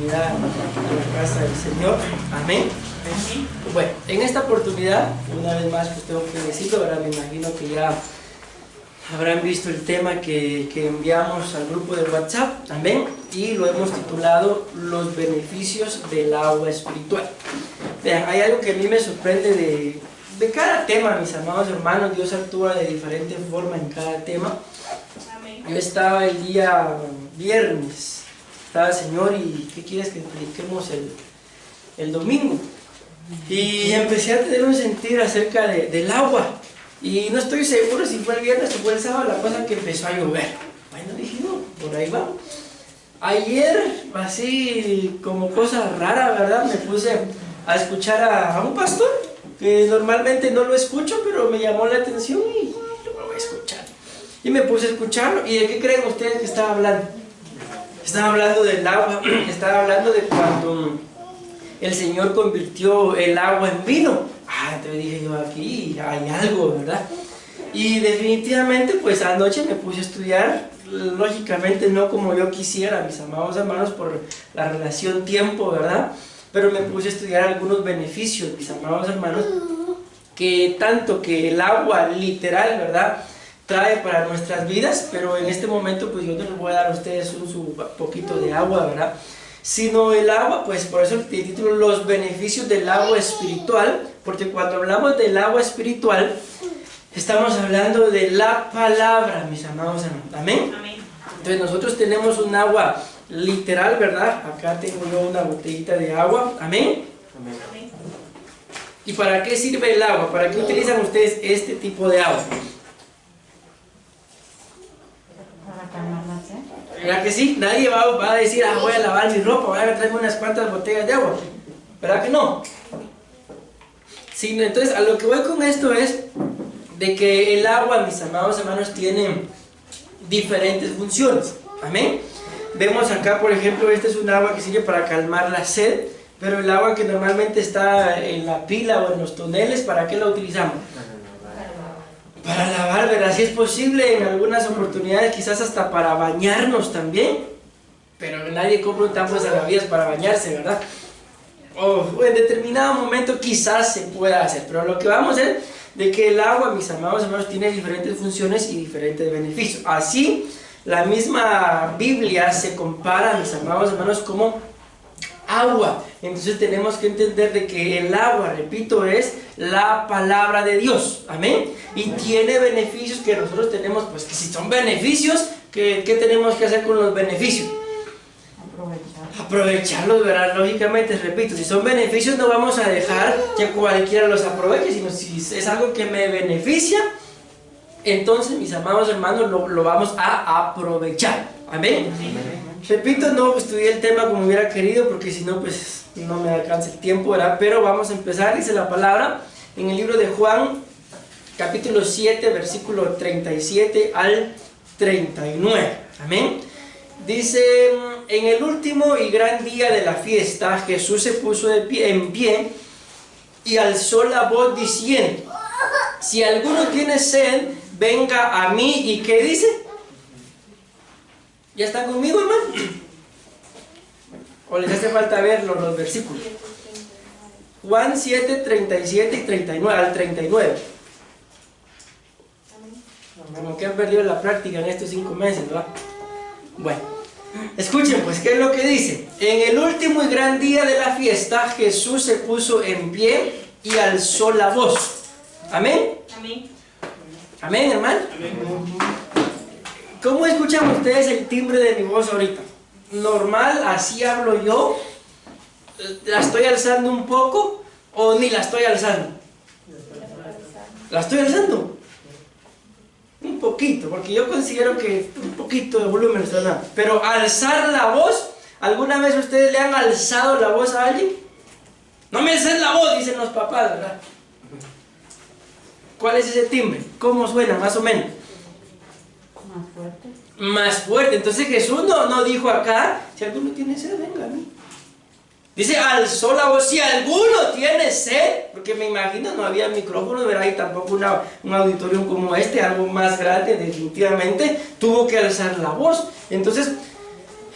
oportunidad a la casa del Señor. Amén. Bueno, en esta oportunidad, una vez más, pues tengo que decirlo, ¿verdad? Me imagino que ya habrán visto el tema que enviamos al grupo de WhatsApp, amén, y lo hemos titulado Los beneficios del agua espiritual. Vean, hay algo que a mí me sorprende de cada tema, mis amados hermanos. Dios actúa de diferente forma en cada tema. Yo estaba el día viernes, estaba Señor, ¿y qué quieres que prediquemos el domingo? Y empecé a tener un sentir acerca del agua. Y no estoy seguro si fue el viernes o fue el sábado, la cosa que empezó a llover. Bueno, dije, no, por ahí vamos. Ayer, así como cosa rara, ¿verdad? Me puse a escuchar a un pastor, que normalmente no lo escucho, pero me llamó la atención y lo voy a escuchar. Y me puse a escucharlo. ¿Y de qué creen ustedes que estaba hablando? Estaba hablando del agua, estaba hablando de cuando el Señor convirtió el agua en vino. Entonces dije yo, aquí hay algo, ¿verdad? Y definitivamente, pues anoche me puse a estudiar, lógicamente no como yo quisiera, mis amados hermanos, por la relación tiempo, ¿verdad? Pero me puse a estudiar algunos beneficios, mis amados hermanos, que tanto que el agua literal, ¿verdad?, trae para nuestras vidas, pero en este momento pues yo no les voy a dar a ustedes su poquito de agua, ¿verdad?, sino el agua, pues por eso el título, los beneficios del agua espiritual, porque cuando hablamos del agua espiritual, estamos hablando de la palabra, mis amados hermanos, ¿amén? Amén. Entonces nosotros tenemos un agua literal, ¿verdad? Acá tengo yo una botellita de agua, ¿amén? Amén. ¿Y para qué sirve el agua? ¿Para qué utilizan ustedes este tipo de agua? ¿Verdad que sí? Nadie va a decir, voy a lavar mi ropa, voy a traerme unas cuantas botellas de agua. ¿Verdad que no? Sí, entonces a lo que voy con esto es de que el agua, mis amados hermanos, tiene diferentes funciones. Amén. Vemos acá, por ejemplo, este es un agua que sirve para calmar la sed, pero el agua que normalmente está en la pila o en los toneles, ¿para qué la utilizamos? Para lavar, ¿verdad? Si es posible, en algunas oportunidades quizás hasta para bañarnos también, pero nadie compra un tambo de salvavidas para bañarse, ¿verdad? O en determinado momento quizás se pueda hacer, pero lo que vamos a ver de que el agua, mis amados hermanos, tiene diferentes funciones y diferentes beneficios. Así, la misma Biblia se compara, mis amados hermanos, como agua. Entonces tenemos que entender de que el agua, repito, es la palabra de Dios, amén, y tiene beneficios que nosotros tenemos. Pues que si son beneficios, ¿qué tenemos que hacer con los beneficios? Aprovecharlos, ¿verdad? Lógicamente, repito, si son beneficios no vamos a dejar que cualquiera los aproveche, sino si es algo que me beneficia, entonces, mis amados hermanos, lo vamos a aprovechar, amén. Repito, no estudié el tema como hubiera querido, porque si no, pues no me alcanza el tiempo, ¿verdad? Pero vamos a empezar. Dice la palabra en el libro de Juan, capítulo 7, versículo 37 al 39. Amén. Dice, en el último y gran día de la fiesta, Jesús se puso en pie y alzó la voz diciendo, si alguno tiene sed, venga a mí. ¿Y qué dice? ¿Ya están conmigo, hermano? ¿O les hace falta ver los versículos? Juan 7, 37 y 39, al 39. Como que han perdido la práctica en estos 5 meses, ¿verdad? Bueno, escuchen pues, ¿qué es lo que dice? En el último y gran día de la fiesta, Jesús se puso en pie y alzó la voz. ¿Amén? Amén. ¿Amén, hermano? Amén. ¿Cómo escuchan ustedes el timbre de mi voz ahorita? ¿Normal, así hablo yo? ¿La estoy alzando un poco o ni la estoy alzando? ¿La estoy alzando? Un poquito, porque yo considero que un poquito de volumen está dando. Pero alzar la voz, ¿alguna vez ustedes le han alzado la voz a alguien? No me alces la voz, dicen los papás, ¿verdad? ¿Cuál es ese timbre? ¿Cómo suena, más o menos? Más fuerte. Más fuerte. Entonces Jesús no dijo acá, si alguno tiene sed, venga a mí. Dice, alzó la voz, si alguno tiene sed, porque me imagino no había micrófonos, ¿verdad? Y tampoco un auditorio como este, algo más grande, definitivamente, tuvo que alzar la voz. Entonces,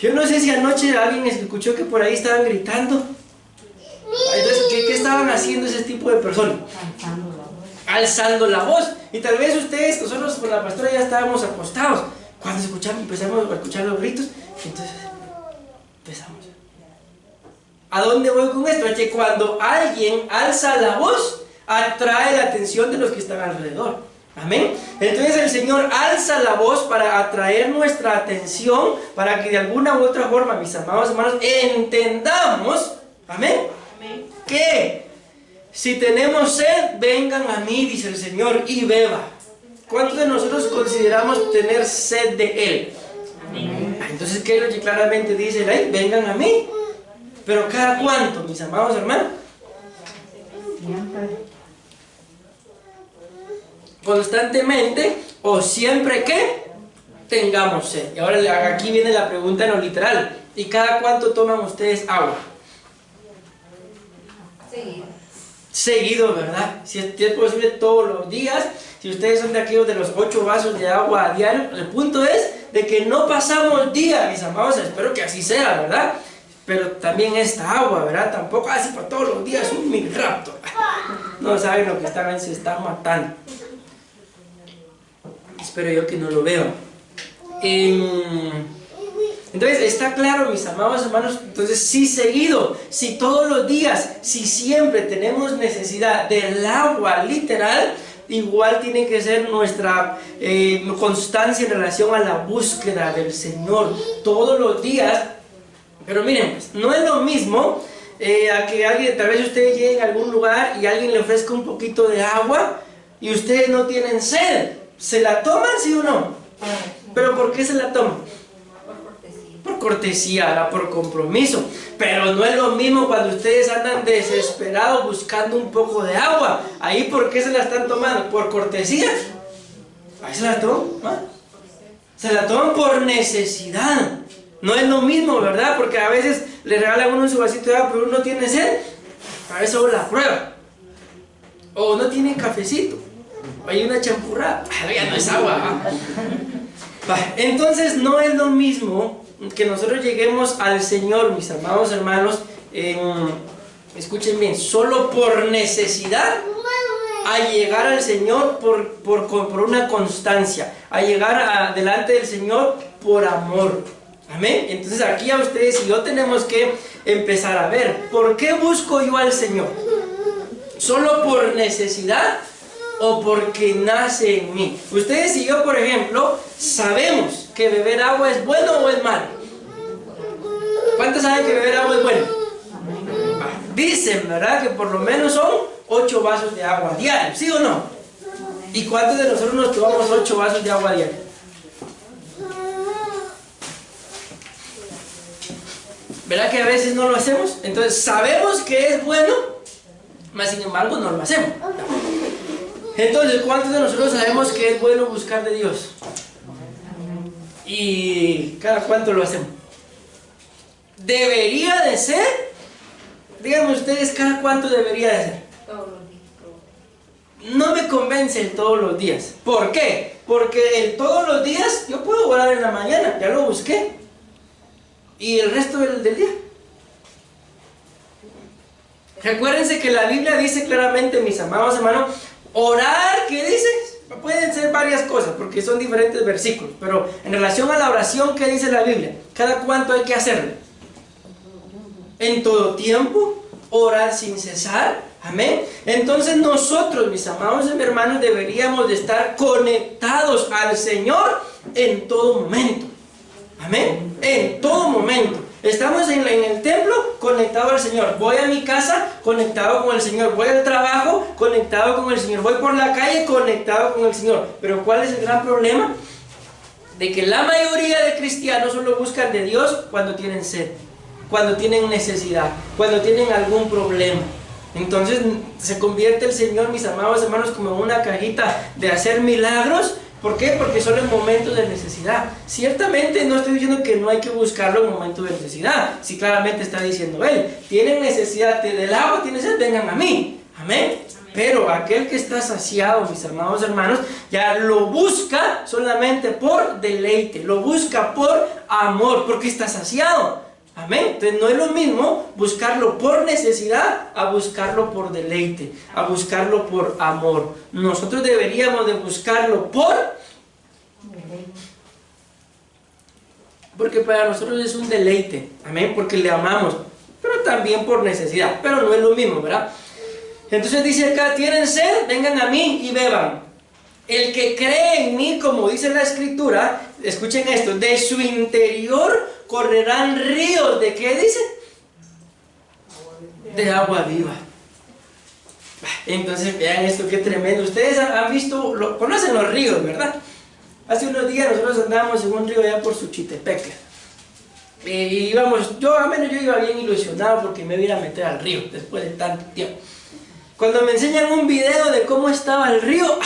Yo no sé si anoche alguien escuchó que por ahí estaban gritando. Entonces, ¿qué estaban haciendo ese tipo de personas? Alzando la voz. Alzando la voz. Y tal vez ustedes, nosotros con la pastora ya estábamos acostados. Cuando empezamos a escuchar los gritos, entonces empezamos. ¿A dónde voy con esto? Es que cuando alguien alza la voz, atrae la atención de los que están alrededor. Amén. Entonces el Señor alza la voz para atraer nuestra atención, para que de alguna u otra forma, mis amados hermanos, entendamos, amén, que si tenemos sed, vengan a mí, dice el Señor, y beba. ¿Cuántos de nosotros consideramos tener sed de Él? Amén. Entonces, ¿qué es lo que claramente dice ahí? Vengan a mí. Pero ¿cada cuánto, mis amados hermanos? Siempre. Constantemente o siempre que tengamos sed. Y ahora aquí viene la pregunta en lo literal. ¿Y cada cuánto toman ustedes agua? Seguido. Seguido, ¿verdad? Si es posible todos los días. Si ustedes son de aquellos de los 8 vasos de agua a diario, el punto es de que no pasamos día, mis amados. Espero que así sea, ¿verdad? Pero también esta agua, ¿verdad? Tampoco así para todos los días un mil rapto. No saben lo que se están matando. Espero yo que no lo vean. Entonces está claro, mis amados hermanos. Entonces, si seguido, si todos los días, si siempre tenemos necesidad del agua literal, igual tiene que ser nuestra constancia en relación a la búsqueda del Señor todos los días. Pero miren, pues, no es lo mismo a que alguien, tal vez ustedes lleguen a algún lugar y alguien le ofrezca un poquito de agua y ustedes no tienen sed. ¿Se la toman, sí o no? ¿Pero por qué se la toman? Por cortesía. Por cortesía, ¿verdad? Por compromiso. Pero no es lo mismo cuando ustedes andan desesperados buscando un poco de agua. Ahí, ¿por qué se la están tomando? ¿Por cortesía? Ahí se la toman, ¿ah? Se la toman por necesidad. No es lo mismo, ¿verdad? Porque a veces le regalan a uno su vasito de agua, pero uno tiene sed. A eso la prueba. O no tiene cafecito. O hay una champurrada. Ya no es agua. Entonces no es lo mismo que nosotros lleguemos al Señor, mis amados hermanos, escuchen bien, solo por necesidad, a llegar al Señor por una constancia, a llegar delante del Señor por amor. Amén. Entonces aquí a ustedes y yo tenemos que empezar a ver, ¿por qué busco yo al Señor? ¿Solo por necesidad o porque nace en mí? Ustedes y yo, por ejemplo, sabemos que beber agua es bueno o es malo. ¿Cuántos saben que beber agua es bueno? Dicen, ¿verdad? Que por lo menos son 8 vasos de agua diarios, ¿sí o no? ¿Y cuántos de nosotros nos tomamos 8 vasos de agua diarios? ¿Verdad que a veces no lo hacemos? Entonces sabemos que es bueno, mas sin embargo no lo hacemos. Entonces, ¿cuántos de nosotros sabemos que es bueno buscar de Dios? ¿Y cada cuánto lo hacemos? ¿Debería de ser? Díganme ustedes, ¿cada cuánto debería de ser? Todos los días. No me convence el todos los días. ¿Por qué? Porque el todos los días yo puedo orar en la mañana, ya lo busqué. ¿Y el resto del día? Recuérdense que la Biblia dice claramente, mis amados hermanos, orar, ¿qué dice? Pueden ser varias cosas, porque son diferentes versículos, pero en relación a la oración, ¿qué dice la Biblia? ¿Cada cuánto hay que hacerlo? En todo tiempo, orar sin cesar, amén. Entonces nosotros, mis amados hermanos, deberíamos de estar conectados al Señor en todo momento, amén, en todo momento. Estamos en el templo, conectado al Señor. Voy a mi casa, conectado con el Señor. Voy al trabajo, conectado con el Señor. Voy por la calle, conectado con el Señor. Pero ¿cuál es el gran problema? De que la mayoría de cristianos solo buscan de Dios cuando tienen sed, cuando tienen necesidad, cuando tienen algún problema. Entonces se convierte el Señor, mis amados hermanos, como en una cajita de hacer milagros. ¿Por qué? Porque solo en momentos de necesidad. Ciertamente no estoy diciendo que no hay que buscarlo en momentos de necesidad. Sí, claramente está diciendo Él. Tienen necesidad del agua, tienen sed, vengan a mí. Amén. Pero aquel que está saciado, mis amados hermanos, ya lo busca solamente por deleite, lo busca por amor, porque está saciado. Amén. Entonces no es lo mismo buscarlo por necesidad a buscarlo por deleite, a buscarlo por amor. Nosotros deberíamos de buscarlo porque para nosotros es un deleite. Amén. Porque le amamos, pero también por necesidad. Pero no es lo mismo, ¿verdad? Entonces dice acá, ¿tienen sed? Vengan a mí y beban. El que cree en mí, como dice la Escritura, escuchen esto, de su interior correrán ríos. ¿De qué dice? De agua viva. Entonces vean esto, qué tremendo. Ustedes han visto, conocen los ríos, ¿verdad? Hace unos días nosotros andábamos en un río allá por Suchitepeque. Y íbamos, yo iba bien ilusionado porque me iba a ir a meter al río después de tanto tiempo. Cuando me enseñan un video de cómo estaba el río,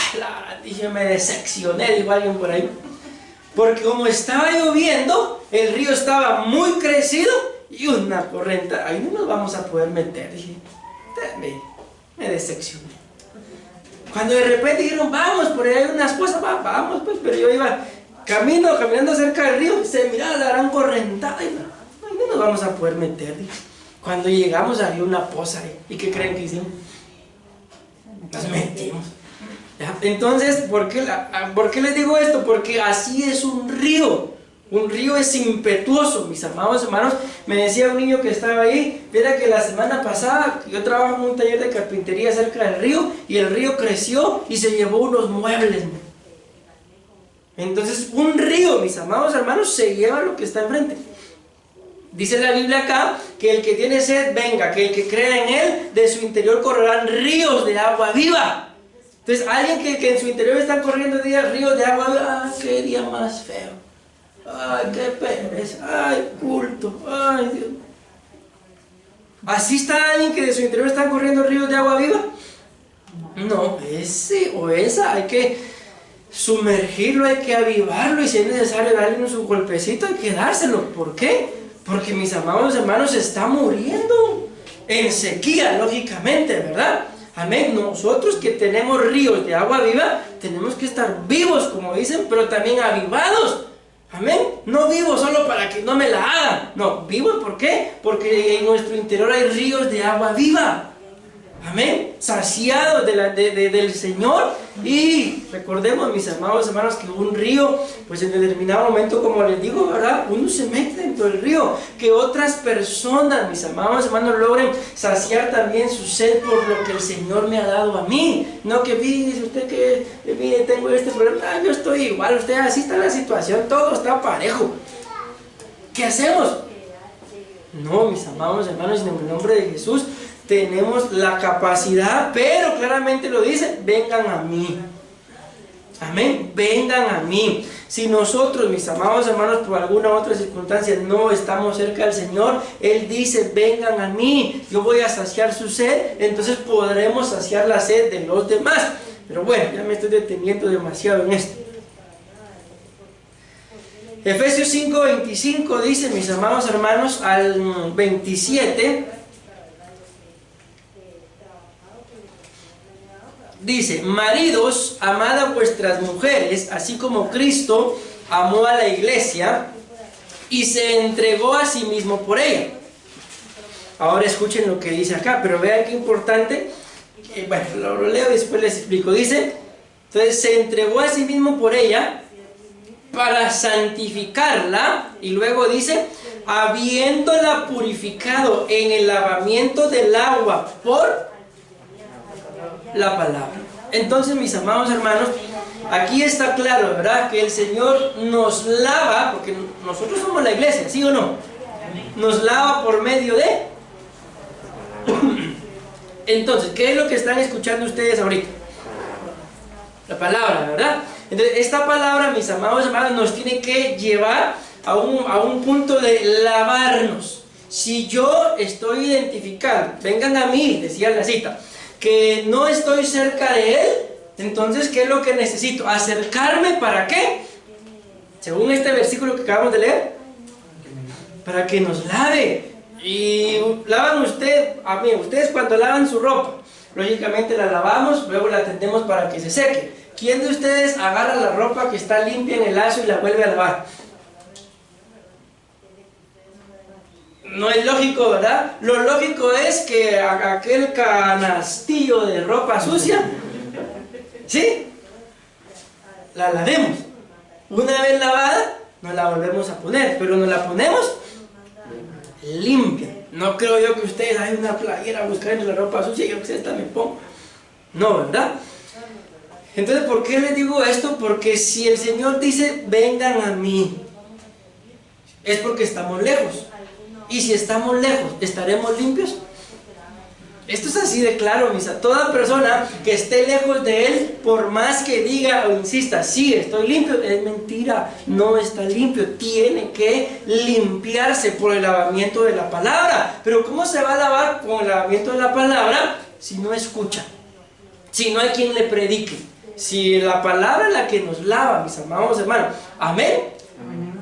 dije, me decepcioné, dijo alguien por ahí. Porque como estaba lloviendo, el río estaba muy crecido y una corriente, ahí no nos vamos a poder meter. Dije, me decepcioné. Cuando de repente dijeron, vamos, por ahí hay unas cosas, vamos pues, pero yo iba caminando cerca del río, se miraba la gran correntada y no nos vamos a poder meter. Dije. Cuando llegamos había una poza ahí, ¿y qué creen que hicimos? Nos metimos. ¿Ya? Entonces, ¿por qué les digo esto? Porque así es un río. Un río es impetuoso, mis amados hermanos. Me decía un niño que estaba ahí, viera que la semana pasada yo trabajo en un taller de carpintería cerca del río y el río creció y se llevó unos muebles. Entonces, un río, mis amados hermanos, se lleva lo que está enfrente. Dice la Biblia acá que el que tiene sed venga, que el que crea en él, de su interior correrán ríos de agua viva. Entonces alguien que en su interior están corriendo ríos de agua viva, ¡ay, qué día más feo! ¡Ay, qué pereza! ¡Ay, culto! ¡Ay, Dios! ¿Así está alguien que de su interior están corriendo ríos de agua viva? No, ese o esa hay que sumergirlo, hay que avivarlo y si es necesario darle su golpecito hay que dárselo. ¿Por qué? Porque mis amados hermanos se está muriendo en sequía, lógicamente, ¿verdad? Amén. Nosotros que tenemos ríos de agua viva, tenemos que estar vivos, como dicen, pero también avivados. Amén. No vivo solo para que no me la hagan. No, vivo ¿por qué? Porque en nuestro interior hay ríos de agua viva. Amén, saciados del Señor. Y recordemos, mis amados hermanos, que un río, pues en determinado momento, como les digo, ¿verdad? Uno se mete dentro del río. Que otras personas, mis amados hermanos, logren saciar también su sed por lo que el Señor me ha dado a mí. No que dice usted que mire, tengo este problema, yo estoy igual, usted así está la situación, todo está parejo. ¿Qué hacemos? No, mis amados hermanos, en el nombre de Jesús tenemos la capacidad, pero claramente lo dice, vengan a mí. Amén, vengan a mí. Si nosotros, mis amados hermanos, por alguna otra circunstancia no estamos cerca del Señor, Él dice, vengan a mí, yo voy a saciar su sed, entonces podremos saciar la sed de los demás. Pero bueno, ya me estoy deteniendo demasiado en esto. Efesios 5:25 dice, mis amados hermanos, al 27, dice, maridos, amad a vuestras mujeres, así como Cristo amó a la iglesia y se entregó a sí mismo por ella. Ahora escuchen lo que dice acá, pero vean qué importante. Bueno, lo leo y después les explico. Dice, entonces se entregó a sí mismo por ella para santificarla, y luego dice, habiéndola purificado en el lavamiento del agua por la palabra. Entonces, mis amados hermanos, aquí está claro, ¿verdad? Que el Señor nos lava, porque nosotros somos la iglesia, ¿sí o no? Nos lava por medio de... Entonces, ¿qué es lo que están escuchando ustedes ahorita? La palabra, ¿verdad? Entonces, esta palabra, mis amados hermanos, nos tiene que llevar a un punto de lavarnos. Si yo estoy identificando, vengan a mí, decía la cita, que no estoy cerca de Él, entonces, ¿qué es lo que necesito? ¿Acercarme para qué? Según este versículo que acabamos de leer, para que nos lave. Y lavan ustedes cuando lavan su ropa, Lógicamente la lavamos, luego la tendemos para que se seque. ¿Quién de ustedes agarra la ropa que está limpia en el lazo y la vuelve a lavar? No es lógico, ¿verdad? Lo lógico es que aquel canastillo de ropa sucia, ¿sí?, la lavemos. Una vez lavada, nos la volvemos a poner, pero nos la ponemos limpia. No creo yo que ustedes hay una playera buscando la ropa sucia y yo que sé, esta me pongo. No, ¿verdad? Entonces, ¿por qué les digo esto? Porque si el Señor dice, vengan a mí, es porque estamos lejos. Y si estamos lejos, ¿estaremos limpios? Esto es así de claro, misa. Toda persona que esté lejos de Él, por más que diga o insista, sí, estoy limpio, es mentira, no está limpio. Tiene que limpiarse por el lavamiento de la palabra. Pero ¿cómo se va a lavar con el lavamiento de la palabra si no escucha? Si no hay quien le predique. Si la palabra es la que nos lava, mis amados hermanos. Amén.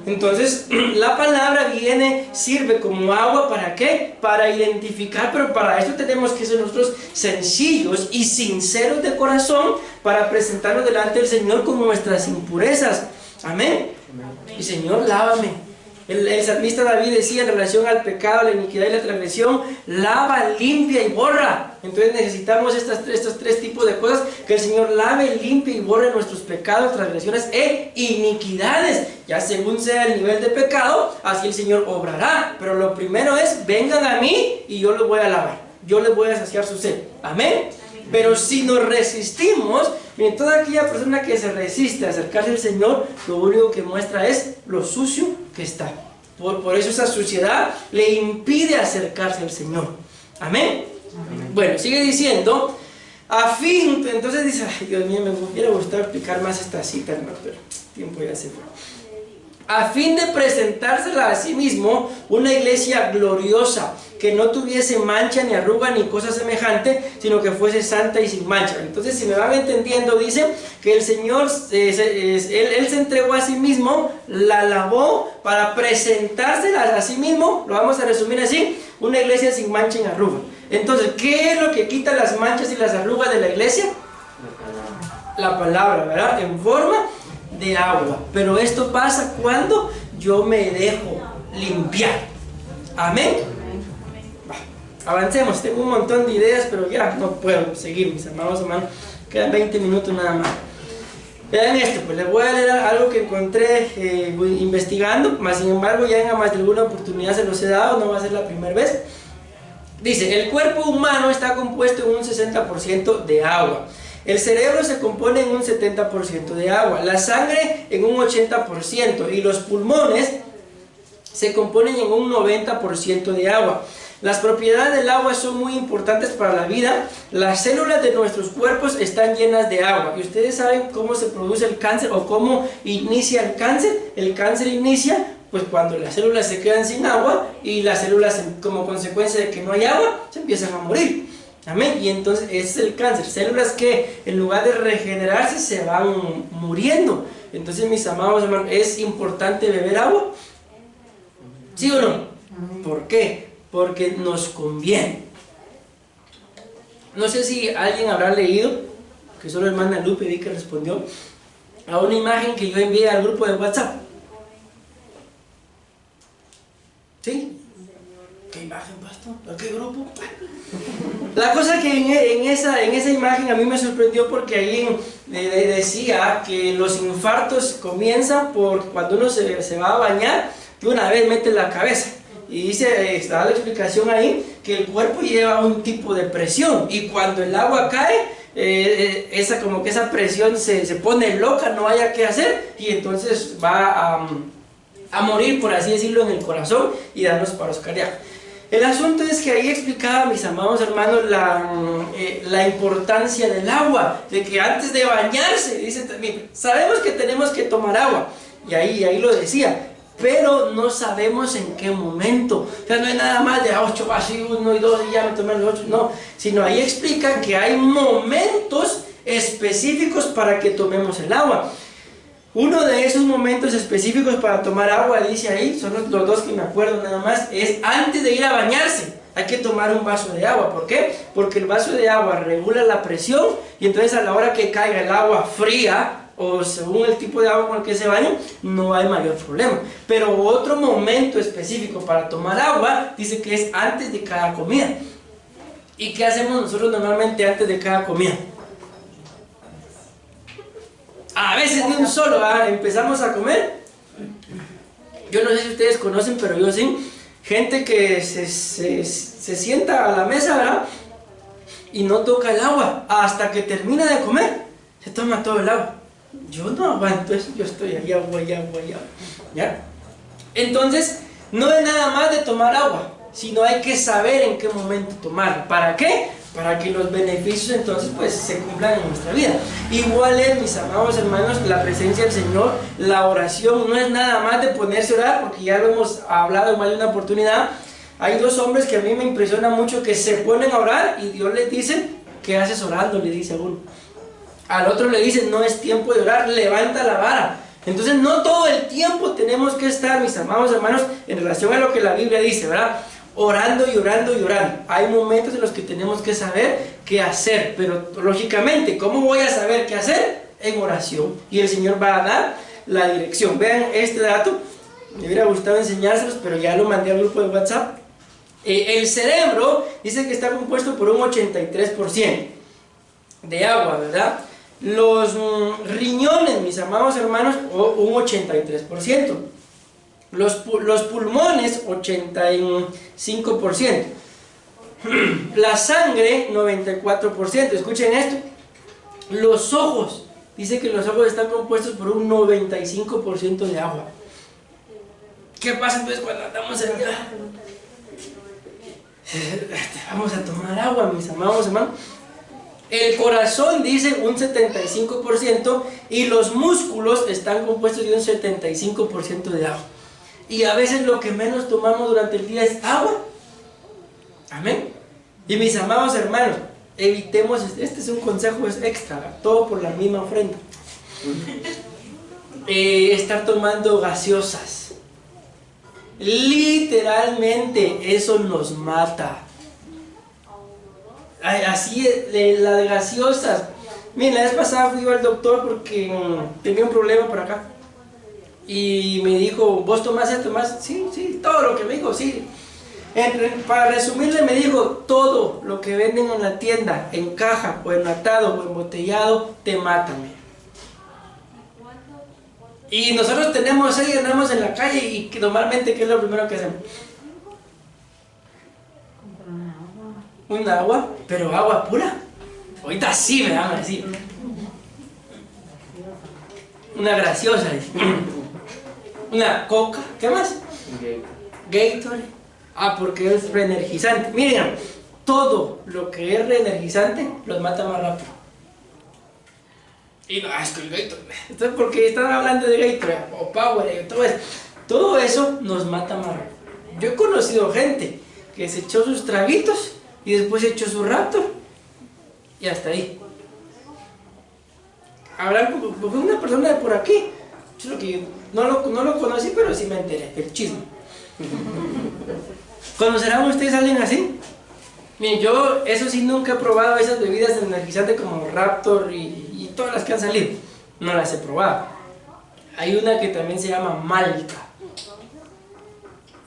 Entonces, la palabra viene, sirve como agua, ¿para qué? Para identificar, pero para eso tenemos que ser nosotros sencillos y sinceros de corazón para presentarnos delante del Señor con nuestras impurezas. Amén. Y Señor, lávame. El salmista David decía en relación al pecado, la iniquidad y la transgresión, lava, limpia y borra. Entonces necesitamos estos tres tipos de cosas, que el Señor lave, limpie y borre nuestros pecados, transgresiones e iniquidades. Ya según sea el nivel de pecado, así el Señor obrará. Pero lo primero es, vengan a mí y yo los voy a lavar. Yo les voy a saciar su sed. Amén. Pero si nos resistimos, miren, toda aquella persona que se resiste a acercarse al Señor, lo único que muestra es lo sucio que está. Por eso esa suciedad le impide acercarse al Señor. Amén. Amén. Bueno, sigue diciendo, entonces dice, ay Dios mío, me hubiera gustado explicar más esta cita, hermano, pero el tiempo ya se fue. A fin de presentársela a sí mismo una iglesia gloriosa, que no tuviese mancha ni arruga ni cosa semejante, sino que fuese santa y sin mancha. Entonces, si me van entendiendo, dice que el Señor, Él se entregó a sí mismo, la lavó para presentársela a sí mismo, lo vamos a resumir así, una iglesia sin mancha ni arruga. Entonces, ¿qué es lo que quita las manchas y las arrugas de la iglesia? La palabra, ¿verdad? En forma de agua. Pero esto pasa cuando yo me dejo limpiar. Amén. Avancemos, tengo un montón de ideas, pero ya no puedo seguir, mis amados hermanos. Quedan 20 minutos nada más. Vean esto, pues les voy a leer algo que encontré investigando, más sin embargo ya en más de alguna oportunidad se los he dado, no va a ser la primera vez. Dice, el cuerpo humano está compuesto en un 60% de agua. El cerebro se compone en un 70% de agua, la sangre en un 80% y los pulmones se componen en un 90% de agua. Las propiedades del agua son muy importantes para la vida. Las células de nuestros cuerpos están llenas de agua. ¿Y ustedes saben cómo se produce el cáncer o cómo inicia el cáncer? El cáncer inicia pues cuando las células se quedan sin agua y las células, como consecuencia de que no hay agua, se empiezan a morir. Amén. Y entonces ese es el cáncer. Células que en lugar de regenerarse se van muriendo. Entonces, mis amados hermanos, ¿es importante beber agua? ¿Sí o no? ¿Por qué? Porque nos conviene. No sé si alguien habrá leído, que solo hermana Lupe vi que respondió, a una imagen que yo envié al grupo de WhatsApp. ¿Sí? ¿Qué imagen, pastor? ¿A qué grupo? La cosa que en esa imagen a mí me sorprendió porque ahí decía que los infartos comienzan por cuando uno se va a bañar y una vez mete la cabeza. Y dice, está la explicación ahí, que el cuerpo lleva un tipo de presión y cuando el agua cae, como que esa presión se pone loca, no haya qué hacer y entonces va a morir, por así decirlo, en el corazón y darnos paros cardíacos. El asunto es que ahí explicaba, mis amados hermanos, la importancia del agua, de que antes de bañarse, dice también, sabemos que tenemos que tomar agua, y ahí lo decía, pero no sabemos en qué momento. O sea, no es nada más de 8 vasos, 1 y 2 y ya me tomé los 8, no, sino ahí explica que hay momentos específicos para que tomemos el agua. Uno de esos momentos específicos para tomar agua, dice ahí, son los dos que me acuerdo nada más, es antes de ir a bañarse. hay que tomar un vaso de agua. ¿Por qué? Porque el vaso de agua regula la presión y entonces a la hora que caiga el agua fría o según el tipo de agua con el que se baña, no hay mayor problema. Pero otro momento específico para tomar agua dice que es antes de cada comida. ¿Y qué hacemos nosotros normalmente antes de cada comida? A veces de un solo, empezamos a comer. Yo no sé si ustedes conocen, pero yo sí. Gente que se sienta a la mesa, ¿verdad? Y no toca el agua hasta que termina de comer. Se toma todo el agua. Yo no aguanto eso, yo estoy ahí, agua, ¿ya? Entonces, no es nada más de tomar agua, sino hay que saber en qué momento tomar. ¿Para qué? Para que los beneficios entonces pues se cumplan en nuestra vida. Igual es, mis amados hermanos, la presencia del Señor, la oración no es nada más de ponerse a orar, porque ya lo hemos hablado en más de una oportunidad. Hay dos hombres que a mí me impresiona mucho que se ponen a orar y Dios les dice, ¿qué haces orando? Le dice a uno. Al otro le dice, no es tiempo de orar, levanta la vara. Entonces no todo el tiempo tenemos que estar, mis amados hermanos, en relación a lo que la Biblia dice, ¿verdad? Orando y orando y orando. Hay momentos en los que tenemos que saber qué hacer, pero lógicamente, ¿cómo voy a saber qué hacer? En oración. Y el Señor va a dar la dirección. Vean este dato, me hubiera gustado enseñárselos, pero ya lo mandé al grupo de WhatsApp. El cerebro dice que está compuesto por un 83% de agua, ¿verdad? Los riñones, mis amados hermanos, un 83%. Los pulmones, 85%. La sangre, 94%. Escuchen esto. Los ojos, dice que los ojos están compuestos por un 95% de agua. ¿Qué pasa entonces cuando andamos en... Vamos a tomar agua, mis amados hermanos. El corazón dice un 75% y los músculos están compuestos de un 75% de agua. Y a veces lo que menos tomamos durante el día es agua. Amén. Y mis amados hermanos, evitemos, este es un consejo extra, todo por la misma ofrenda. Estar tomando gaseosas. Literalmente eso nos mata. Así es, la de gaseosas. Miren, la vez pasada fui al doctor porque tenía un problema por acá. Y me dijo, ¿vos tomás esto más? Sí, todo lo que me dijo, sí. Para resumirle, me dijo, todo lo que venden en la tienda, en caja, o enlatado, o embotellado, te matan. Y nosotros tenemos ahí, andamos en la calle y normalmente, ¿qué es lo primero que hacemos? Un agua, pero agua pura. Ahorita sí me van a decir. Una gaseosa, una coca, ¿qué más? Gatorade. Porque es reenergizante. Miren, todo lo que es reenergizante los mata más rápido. Y no, es que el Gatorade. Entonces, porque están hablando de Gatorade o Power, todo eso nos mata más rápido. Yo he conocido gente que se echó sus traguitos y después echó su Raptor y hasta ahí. Habrá una persona de por aquí, que no lo conocí, pero sí me enteré, el chisme. ¿Conocerán ustedes a alguien así? Miren, yo eso sí nunca he probado esas bebidas energizantes como Raptor y todas las que han salido. No las he probado. Hay una que también se llama Malta.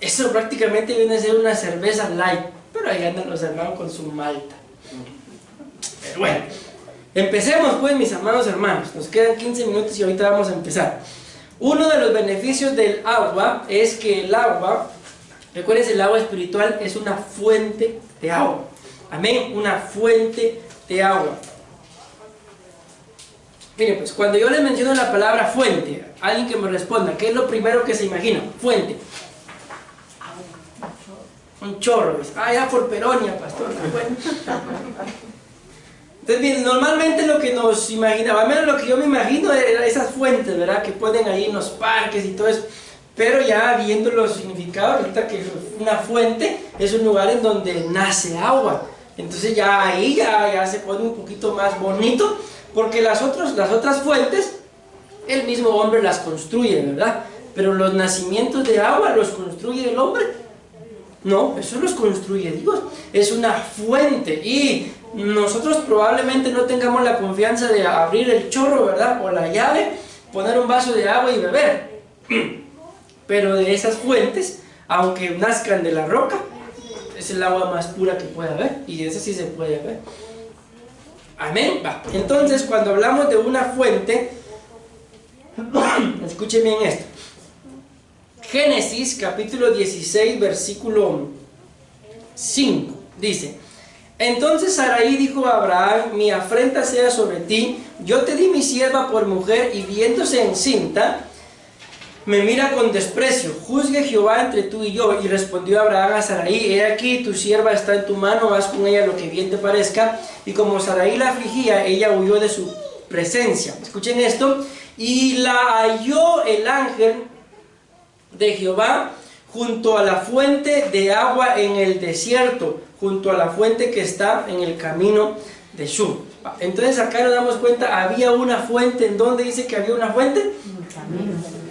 Eso prácticamente viene a ser una cerveza light, pero ahí andan los hermanos con su Malta. Pero bueno, empecemos pues, mis amados hermanos. Nos quedan 15 minutos y ahorita vamos a empezar. Uno de los beneficios del agua es que el agua, recuerden, el agua espiritual es una fuente de agua. Amén, una fuente de agua. Miren, pues cuando yo les menciono la palabra fuente, alguien que me responda, ¿qué es lo primero que se imagina? Fuente. Un chorro. Ya por Peronia, pastor. Bueno. Entonces, bien, normalmente lo que nos imaginaba, al menos lo que yo me imagino, eran esas fuentes, ¿verdad? Que ponen ahí en los parques y todo eso. Pero ya viendo los significados, ahorita que una fuente es un lugar en donde nace agua. Entonces ya ahí ya se pone un poquito más bonito, porque las otras fuentes, el mismo hombre las construye, ¿verdad? Pero los nacimientos de agua los construye el hombre. No, eso los construye Dios. Es una fuente y nosotros probablemente no tengamos la confianza de abrir el chorro, ¿verdad? O la llave, poner un vaso de agua y beber. Pero de esas fuentes, aunque nazcan de la roca, es el agua más pura que puede haber, y esa sí se puede ver. Amén. Va. Entonces, cuando hablamos de una fuente, escuchen bien esto. Génesis capítulo 16 versículo 5 dice: entonces Sarai dijo a Abraham: mi afrenta sea sobre ti, yo te di mi sierva por mujer, y viéndose encinta me mira con desprecio, juzgue Jehová entre tú y yo. Y respondió Abraham a Sarai: he aquí, tu sierva está en tu mano, haz con ella lo que bien te parezca. Y como Sarai la afligía, ella huyó de su presencia. Escuchen esto: y la halló el ángel de Jehová junto a la fuente de agua en el desierto, junto a la fuente que está en el camino de Shur. Entonces acá nos damos cuenta, había una fuente. ¿En dónde dice que había una fuente?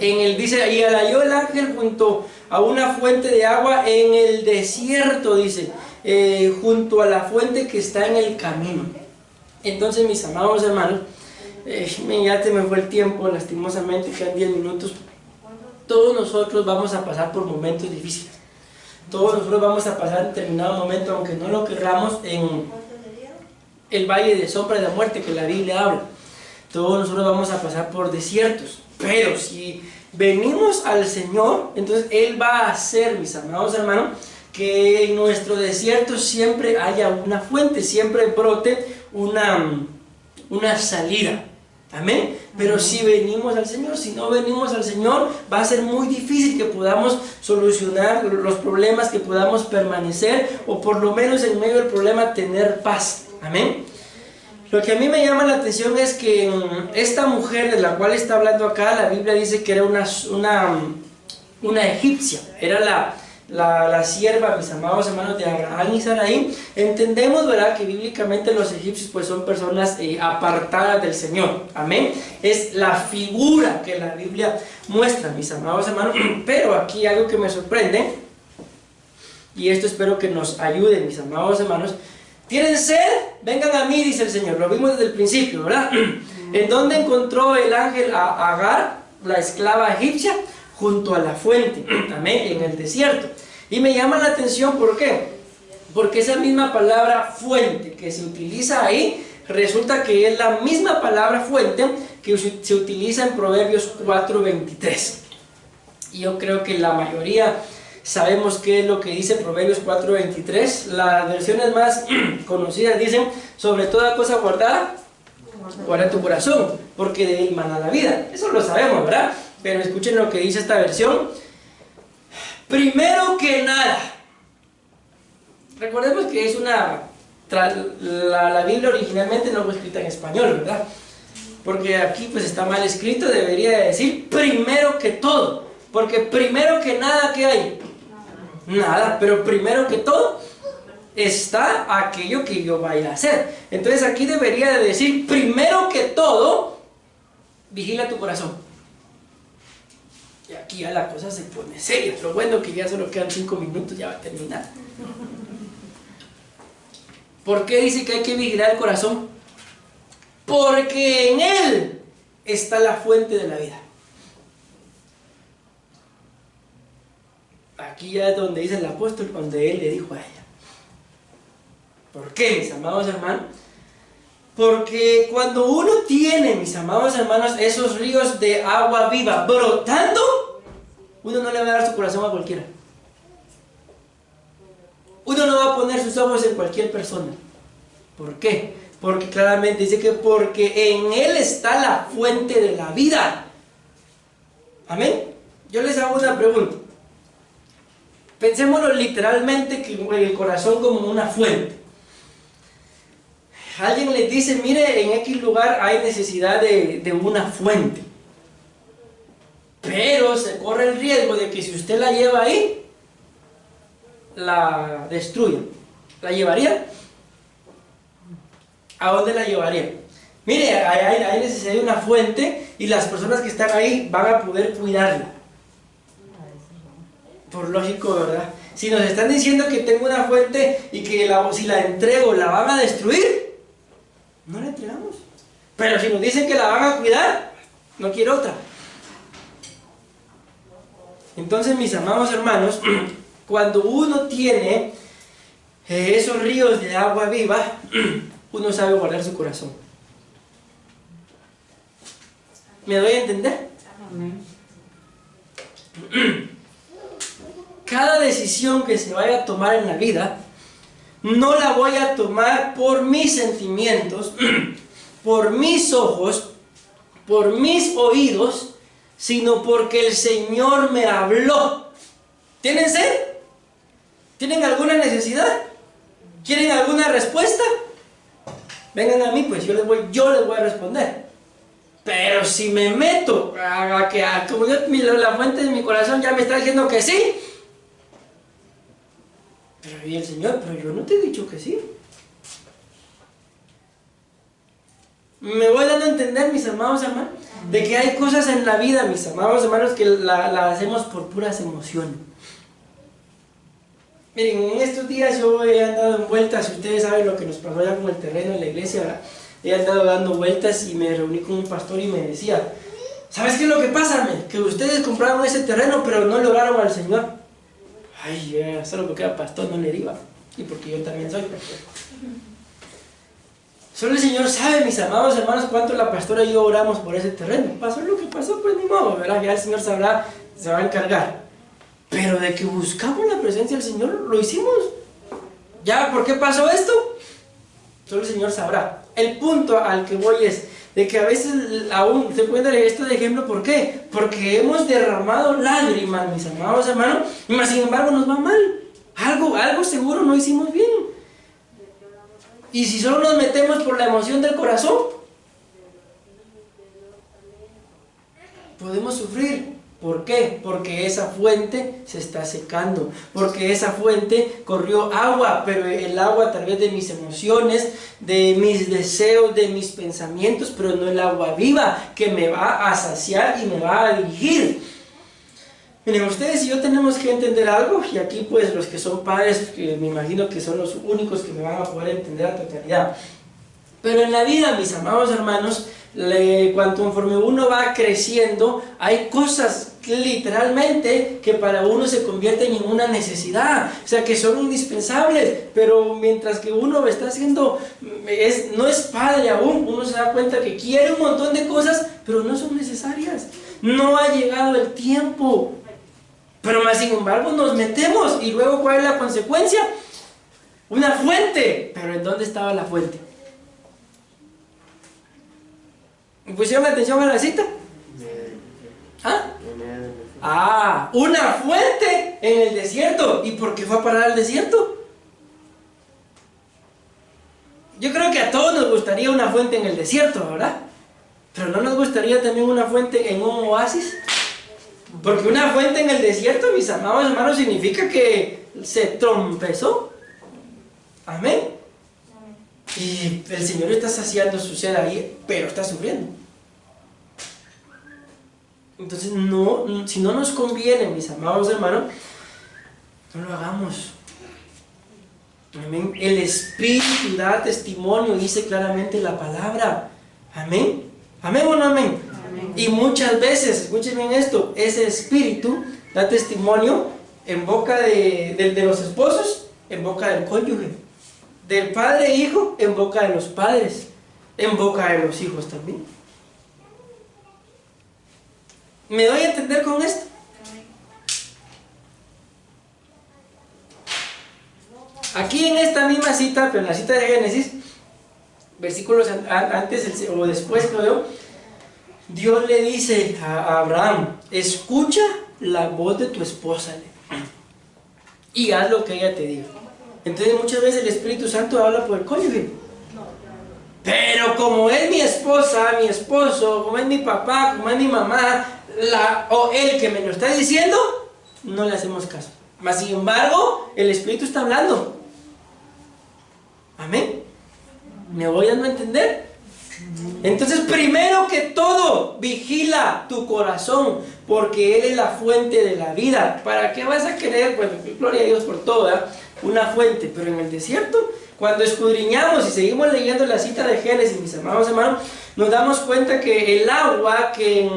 Dice, y halló el ángel junto a una fuente de agua en el desierto, dice, junto a la fuente que está en el camino. Entonces, mis amados hermanos, ya se me fue el tiempo, lastimosamente, quedan 10 minutos. Todos nosotros vamos a pasar por momentos difíciles. Todos nosotros vamos a pasar en determinado momento, aunque no lo querramos, en el valle de sombra de la muerte que la Biblia habla. Todos nosotros vamos a pasar por desiertos. Pero si venimos al Señor, entonces Él va a hacer, mis amados hermanos, que en nuestro desierto siempre haya una fuente, siempre brote una salida. Amén. Pero si venimos al Señor, si no venimos al Señor, va a ser muy difícil que podamos solucionar los problemas, que podamos permanecer, o por lo menos en medio del problema tener paz. Amén. Lo que a mí me llama la atención es que esta mujer de la cual está hablando acá, la Biblia dice que era una egipcia, era la sierva, mis amados hermanos, de Abraham y Sarai. Entendemos, ¿verdad?, que bíblicamente los egipcios pues son personas apartadas del Señor. Amén. Es la figura que la Biblia muestra, mis amados hermanos. Pero aquí algo que me sorprende, y esto espero que nos ayude, mis amados hermanos. ¿Tienen sed? Vengan a mí, dice el Señor. Lo vimos desde el principio, ¿verdad? ¿En dónde encontró el ángel a Agar, la esclava egipcia? Junto a la fuente, amén, en el desierto. Y me llama la atención, ¿por qué? Porque esa misma palabra fuente que se utiliza ahí, resulta que es la misma palabra fuente que se utiliza en Proverbios 4:23. Y yo creo que la mayoría sabemos qué es lo que dice Proverbios 4:23. Las versiones más conocidas dicen: sobre toda cosa guardada, guarda tu corazón, porque de él mana la vida. Eso lo sabemos, ¿verdad? Pero escuchen lo que dice esta versión. Primero que nada, recordemos que es la Biblia originalmente no fue escrita en español, ¿verdad? Porque aquí pues está mal escrito, debería decir primero que todo. Porque primero que nada, ¿qué hay? Nada, pero primero que todo está aquello que yo vaya a hacer. Entonces aquí debería de decir primero que todo, vigila tu corazón. Y aquí ya la cosa se pone seria. Lo bueno que ya solo quedan 5 minutos, ya va a terminar. ¿Por qué dice que hay que vigilar el corazón? Porque en él está la fuente de la vida. Aquí ya es donde dice el apóstol, donde él le dijo a ella. ¿Por qué, mis amados hermanos? Porque cuando uno tiene, mis amados hermanos, esos ríos de agua viva brotando, uno no le va a dar su corazón a cualquiera. Uno no va a poner sus ojos en cualquier persona. ¿Por qué? Porque claramente dice que porque en él está la fuente de la vida. Amén. Yo les hago una pregunta. Pensémoslo literalmente, que el corazón como una fuente. Alguien les dice: mire, en X lugar hay necesidad de una fuente, pero se corre el riesgo de que si usted la lleva ahí, la destruya. ¿La llevaría? ¿A dónde la llevaría? Mire, hay necesidad de una fuente y las personas que están ahí van a poder cuidarla. Por lógico, ¿verdad? Si nos están diciendo que tengo una fuente y que si la entrego la van a destruir, no la entregamos. Pero si nos dicen que la van a cuidar, no quiero otra. Entonces, mis amados hermanos, cuando uno tiene esos ríos de agua viva, uno sabe guardar su corazón. ¿Me doy a entender? Cada decisión que se vaya a tomar en la vida, no la voy a tomar por mis sentimientos, por mis ojos, por mis oídos, sino porque el Señor me habló. ¿Tienen sed? ¿Tienen alguna necesidad? ¿Quieren alguna respuesta? Vengan a mí, pues yo les voy a responder. Pero si me meto a que como la fuente de mi corazón ya me está diciendo que sí, pero y el Señor, pero yo no te he dicho que sí. Me voy dando a entender, mis amados hermanos, de que hay cosas en la vida, mis amados hermanos, que la hacemos por puras emociones. Miren, en estos días yo he andado en vueltas, si ustedes saben lo que nos pasó allá con el terreno en la iglesia, ¿verdad? He andado dando vueltas y me reuní con un pastor y me decía, ¿sabes qué es lo que pasa, men? Que ustedes compraron ese terreno pero no lo oraron al Señor. Ay, solo porque era pastor no le diga, y porque yo también soy pastor. Solo el Señor sabe, mis amados hermanos, cuánto la pastora y yo oramos por ese terreno. Pasó lo que pasó, pues ni modo, ¿verdad? Ya el Señor sabrá, se va a encargar. Pero de que buscamos la presencia del Señor, lo hicimos. ¿Ya por qué pasó esto? Solo el Señor sabrá. El punto al que voy es de que a veces aún se puede dar esto de ejemplo. ¿Por qué? Porque hemos derramado lágrimas, mis amados hermanos, y más sin embargo nos va mal. Algo seguro no hicimos bien. Y si solo nos metemos por la emoción del corazón, podemos sufrir. ¿Por qué? Porque esa fuente se está secando, porque esa fuente corrió agua, pero el agua tal vez de mis emociones, de mis deseos, de mis pensamientos, pero no el agua viva que me va a saciar y me va a dirigir. Miren, ustedes y yo tenemos que entender algo, y aquí pues los que son padres, que me imagino que son los únicos que me van a poder entender a totalidad. Pero en la vida, mis amados hermanos, conforme uno va creciendo, hay cosas que literalmente que para uno se convierten en una necesidad, o sea que son indispensables, pero mientras que uno está haciendo, no es padre aún, uno se da cuenta que quiere un montón de cosas, pero no son necesarias, no ha llegado el tiempo, pero más sin embargo nos metemos y luego ¿cuál es la consecuencia? Una fuente, pero ¿en dónde estaba la fuente? ¿Pusieron atención a la cita? Una fuente en el desierto. ¿Y por qué fue a parar al desierto? Yo creo que a todos nos gustaría una fuente en el desierto, ¿verdad? Pero ¿no nos gustaría también una fuente en un oasis? Porque una fuente en el desierto, mis amados hermanos, significa que se trompezó. Amén. Y el Señor está saciando su sed ahí, pero está sufriendo. Entonces, si no nos conviene, mis amados hermanos, no lo hagamos. Amén. El Espíritu da testimonio, dice claramente la palabra. Amén. Amén o no amén. Amén. Y muchas veces, escuchen bien esto, ese Espíritu da testimonio en boca de los esposos, en boca del cónyuge, del padre e hijo, en boca de los padres, en boca de los hijos también. ¿Me doy a entender con esto? Aquí en esta misma cita, pero en la cita de Génesis, versículos antes o después, creo, Dios le dice a Abraham, escucha la voz de tu esposa y haz lo que ella te diga. Entonces muchas veces el Espíritu Santo habla por el cónyuge. Pero como es mi esposa, mi esposo, como es mi papá, como es mi mamá, o él que me lo está diciendo, no le hacemos caso. Mas sin embargo, el Espíritu está hablando. Amén. ¿Me voy dando a entender? Entonces, primero que todo, vigila tu corazón, porque Él es la fuente de la vida. ¿Para qué vas a querer? Bueno, gloria a Dios por todo, ¿verdad? Una fuente, pero en el desierto, cuando escudriñamos y seguimos leyendo la cita de Génesis, mis amados hermanos, nos damos cuenta que el agua que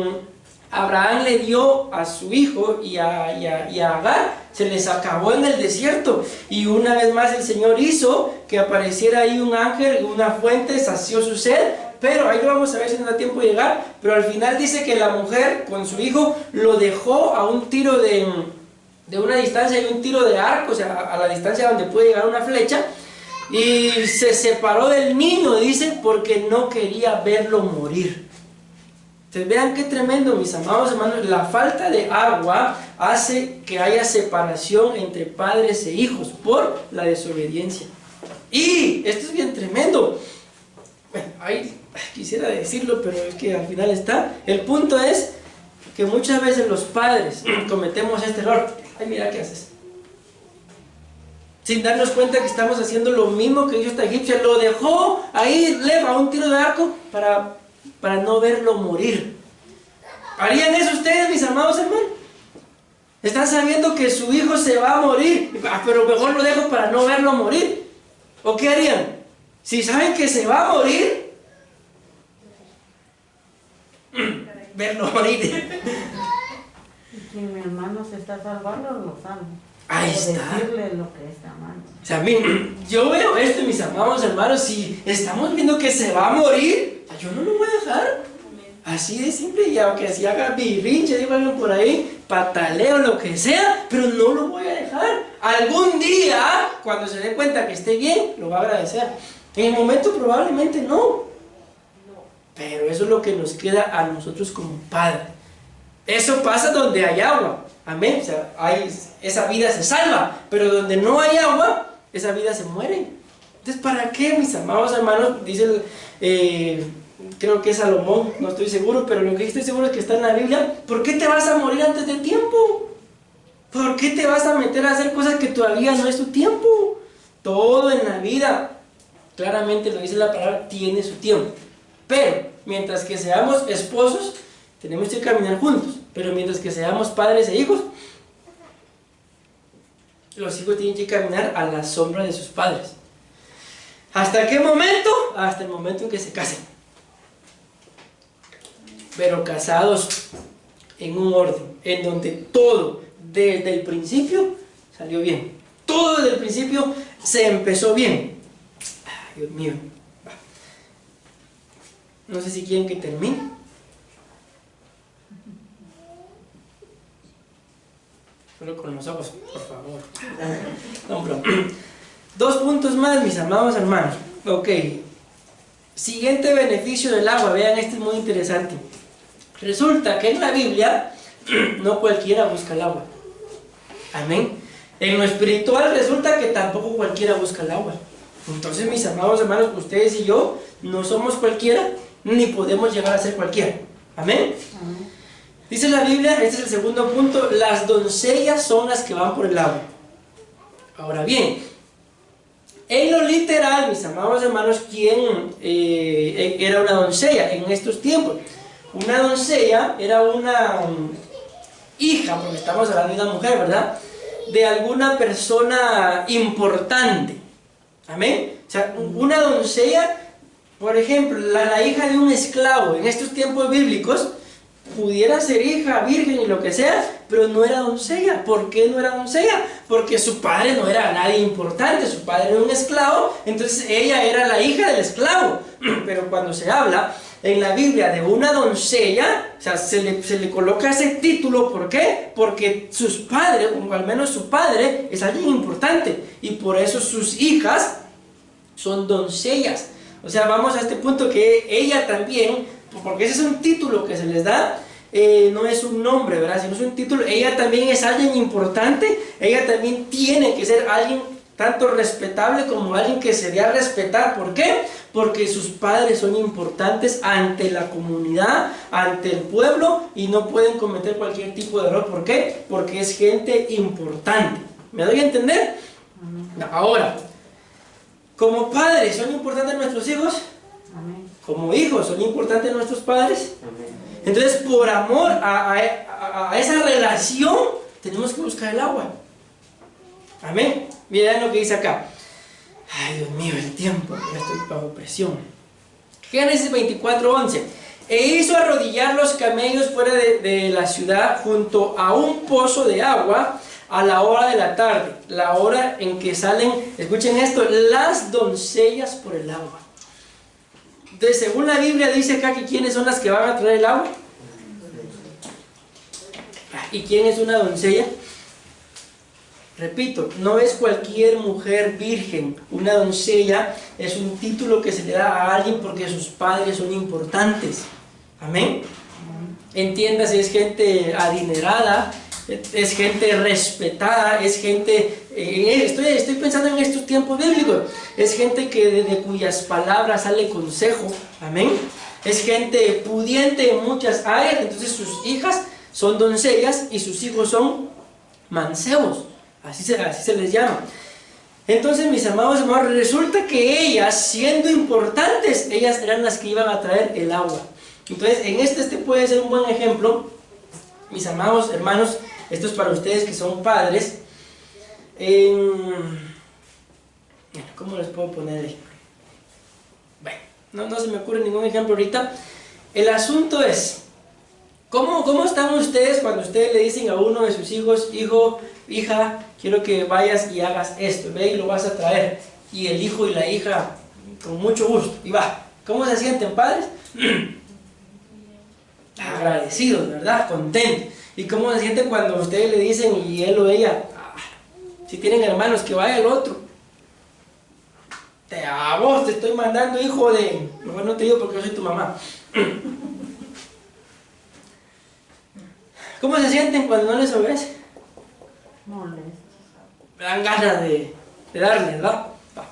Abraham le dio a su hijo y a Agar, se les acabó en el desierto. Y una vez más el Señor hizo que apareciera ahí un ángel, una fuente, sació su sed. Pero ahí lo vamos a ver si nos da tiempo de llegar. Pero al final dice que la mujer con su hijo lo dejó a un tiro de una distancia, y un tiro de arco, o sea, a la distancia donde puede llegar una flecha. Y se separó del niño, dice, porque no quería verlo morir. Entonces vean qué tremendo, mis amados hermanos. La falta de agua hace que haya separación entre padres e hijos por la desobediencia. Y esto es bien tremendo. Bueno, ahí quisiera decirlo, pero es que al final está. El punto es que muchas veces los padres cometemos este error. Ay, mira qué haces. Sin darnos cuenta que estamos haciendo lo mismo que hizo esta egipcia. Lo dejó ahí, a un tiro de arco para no verlo morir. ¿Harían eso ustedes, mis amados hermanos? Están sabiendo que su hijo se va a morir, pero mejor lo dejo para no verlo morir. ¿O qué harían? Si saben que se va a morir, verlo morir. Si mi hermano se está salvando, lo salvo. Ahí o está. Decirle lo que está mal. O sea, yo veo esto, mis amados hermanos, si estamos viendo que se va a morir, yo no lo voy a dejar. Así de simple, y aunque si haga birrinche, digo algo por ahí, pataleo, lo que sea, pero no lo voy a dejar. Algún día, cuando se dé cuenta que esté bien, lo va a agradecer. En el momento probablemente no. Pero eso es lo que nos queda a nosotros como padres. Eso pasa donde hay agua. Amén. O sea, esa vida se salva. Pero donde no hay agua, esa vida se muere. Entonces, ¿para qué, mis amados hermanos? Dice, creo que es Salomón, no estoy seguro, pero lo que estoy seguro es que está en la Biblia. ¿Por qué te vas a morir antes de tiempo? ¿Por qué te vas a meter a hacer cosas que todavía no es tu tiempo? Todo en la vida, claramente lo dice la palabra, tiene su tiempo. Pero mientras que seamos esposos, tenemos que caminar juntos. Pero mientras que seamos padres e hijos, los hijos tienen que caminar a la sombra de sus padres. ¿Hasta qué momento? Hasta el momento en que se casen. Pero casados en un orden, en donde todo desde el principio salió bien. Todo desde el principio se empezó bien. Ay, Dios mío. No sé si quieren que termine. Solo con los ojos, por favor. No, bro. 2 puntos más, mis amados hermanos. Ok. Siguiente beneficio del agua. Vean, este es muy interesante. Resulta que en la Biblia no cualquiera busca el agua. Amén. En lo espiritual resulta que tampoco cualquiera busca el agua. Entonces, mis amados hermanos, ustedes y yo no somos cualquiera, ni podemos llegar a ser cualquiera. Amén. Amén. Dice la Biblia, este es el segundo punto, las doncellas son las que van por el agua. Ahora bien, en lo literal, mis amados hermanos, ¿quién era una doncella en estos tiempos? Una doncella era una hija, porque estamos hablando de una mujer, ¿verdad? De alguna persona importante. Amén. O sea, una doncella, por ejemplo, la hija de un esclavo en estos tiempos bíblicos, pudiera ser hija, virgen y lo que sea, pero no era doncella. ¿Por qué no era doncella? Porque su padre no era nadie importante, su padre era un esclavo, entonces ella era la hija del esclavo. Pero cuando se habla en la Biblia de una doncella, o sea, se le coloca ese título, ¿por qué? Porque sus padres, o al menos su padre, es alguien importante, y por eso sus hijas son doncellas. O sea, vamos a este punto que ella también, porque ese es un título que se les da, no es un nombre, ¿verdad? Sino es un título. Ella también es alguien importante, ella también tiene que ser alguien tanto respetable como alguien que se dé a respetar. ¿Por qué? Porque sus padres son importantes ante la comunidad, ante el pueblo, y no pueden cometer cualquier tipo de error. ¿Por qué? Porque es gente importante. ¿Me doy a entender? Ahora, como padres, ¿son importantes nuestros hijos? Amén. como hijos, son importantes nuestros padres. Entonces, por amor a esa relación, tenemos que buscar el agua. Amén. Miren lo que dice acá. Ay, Dios mío, el tiempo, ya estoy bajo presión. Génesis 24:11. E hizo arrodillar los camellos fuera de la ciudad junto a un pozo de agua a la hora de la tarde, la hora en que salen, escuchen esto, las doncellas por el agua. Entonces, según la Biblia dice acá que ¿quiénes son las que van a traer el agua? ¿Y quién es una doncella? Repito, no es cualquier mujer virgen. Una doncella es un título que se le da a alguien porque sus padres son importantes. Amén. Entiéndase, es gente adinerada, es gente respetada, es gente, estoy pensando en estos tiempos bíblicos, es gente de cuyas palabras sale consejo. Amén. Es gente pudiente en muchas áreas. Entonces sus hijas son doncellas y sus hijos son mancebos. Así se les llama. Entonces, mis amados hermanos, resulta que ellas, siendo importantes, ellas eran las que iban a traer el agua. Entonces, en este puede ser un buen ejemplo. Mis amados hermanos, esto es para ustedes que son padres. ¿Cómo les puedo poner el ejemplo? Bueno, no se me ocurre ningún ejemplo ahorita. El asunto es, ¿cómo están ustedes cuando ustedes le dicen a uno de sus hijos, hijo, hija, quiero que vayas y hagas esto, ve y lo vas a traer? Y el hijo y la hija, con mucho gusto, y va. ¿Cómo se sienten, padres? Agradecidos, ¿verdad? Contentos. ¿Y cómo se sienten cuando ustedes le dicen y él o ella, si tienen hermanos, que vaya el otro? A vos te estoy mandando, hijo de... Mejor no te digo porque yo soy tu mamá. ¿Cómo se sienten cuando no les obedecen? Molestos. Me dan ganas de darles, ¿verdad?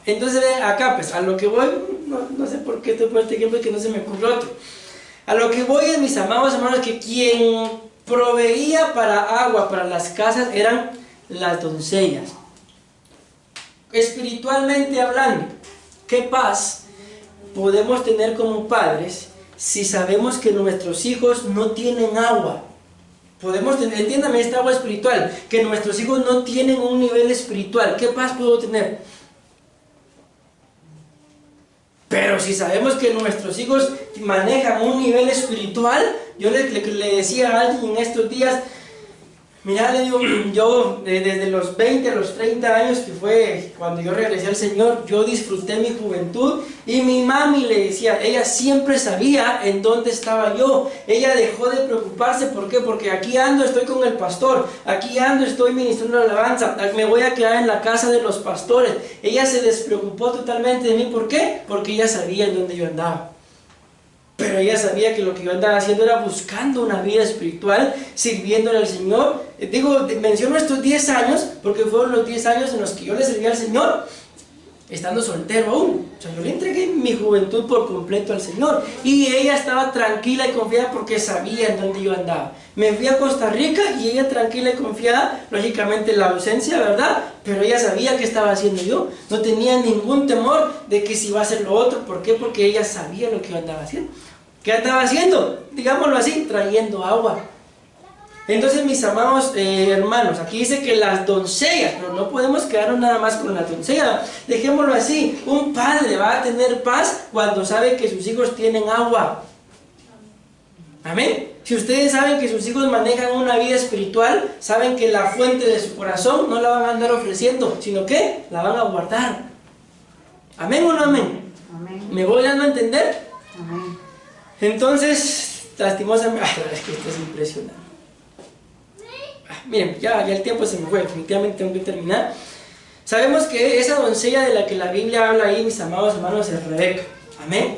Entonces, acá, pues, a lo que voy, no sé por qué estoy por este ejemplo, que no se me ocurrió otro. A lo que voy es, mis amados hermanos, que quien proveía para agua para las casas eran las doncellas. Espiritualmente hablando, ¿qué paz podemos tener como padres si sabemos que nuestros hijos no tienen agua? Podemos tener, entiéndame, esta agua espiritual, que nuestros hijos no tienen un nivel espiritual. ¿Qué paz puedo tener? Pero si sabemos que nuestros hijos manejan un nivel espiritual, yo le decía a alguien en estos días, mira, le digo, yo desde los 20 a los 30 años, que fue cuando yo regresé al Señor, yo disfruté mi juventud, y mi mami le decía, ella siempre sabía en dónde estaba yo. Ella dejó de preocuparse. ¿Por qué? Porque aquí ando, estoy con el pastor, aquí ando, estoy ministrando la alabanza, me voy a quedar en la casa de los pastores. Ella se despreocupó totalmente de mí. ¿Por qué? Porque ella sabía en dónde yo andaba. Pero ella sabía que lo que yo andaba haciendo era buscando una vida espiritual, sirviéndole al Señor. Menciono estos 10 años, porque fueron los 10 años en los que yo le serví al Señor, estando soltero aún. O sea, yo le entregué mi juventud por completo al Señor. Y ella estaba tranquila y confiada porque sabía en dónde yo andaba. Me fui a Costa Rica y ella tranquila y confiada, lógicamente la ausencia, ¿verdad? Pero ella sabía qué estaba haciendo yo. No tenía ningún temor de que si iba a hacer lo otro. ¿Por qué? Porque ella sabía lo que yo andaba haciendo. ¿Qué andaba haciendo? Digámoslo así, trayendo agua. Entonces, mis amados hermanos, aquí dice que las doncellas, pero no podemos quedarnos nada más con la doncella. Dejémoslo así, un padre va a tener paz cuando sabe que sus hijos tienen agua. Amén. Si ustedes saben que sus hijos manejan una vida espiritual, saben que la fuente de su corazón no la van a andar ofreciendo, sino que la van a guardar. ¿Amén o no amén? Amén. ¿Me voy dando a entender? Amén. Entonces, lastimosamente, es que esto es impresionante. Miren, ya el tiempo se me fue, definitivamente tengo que terminar. Sabemos que esa doncella de la que la Biblia habla ahí, mis amados hermanos, es Rebeca. Amén.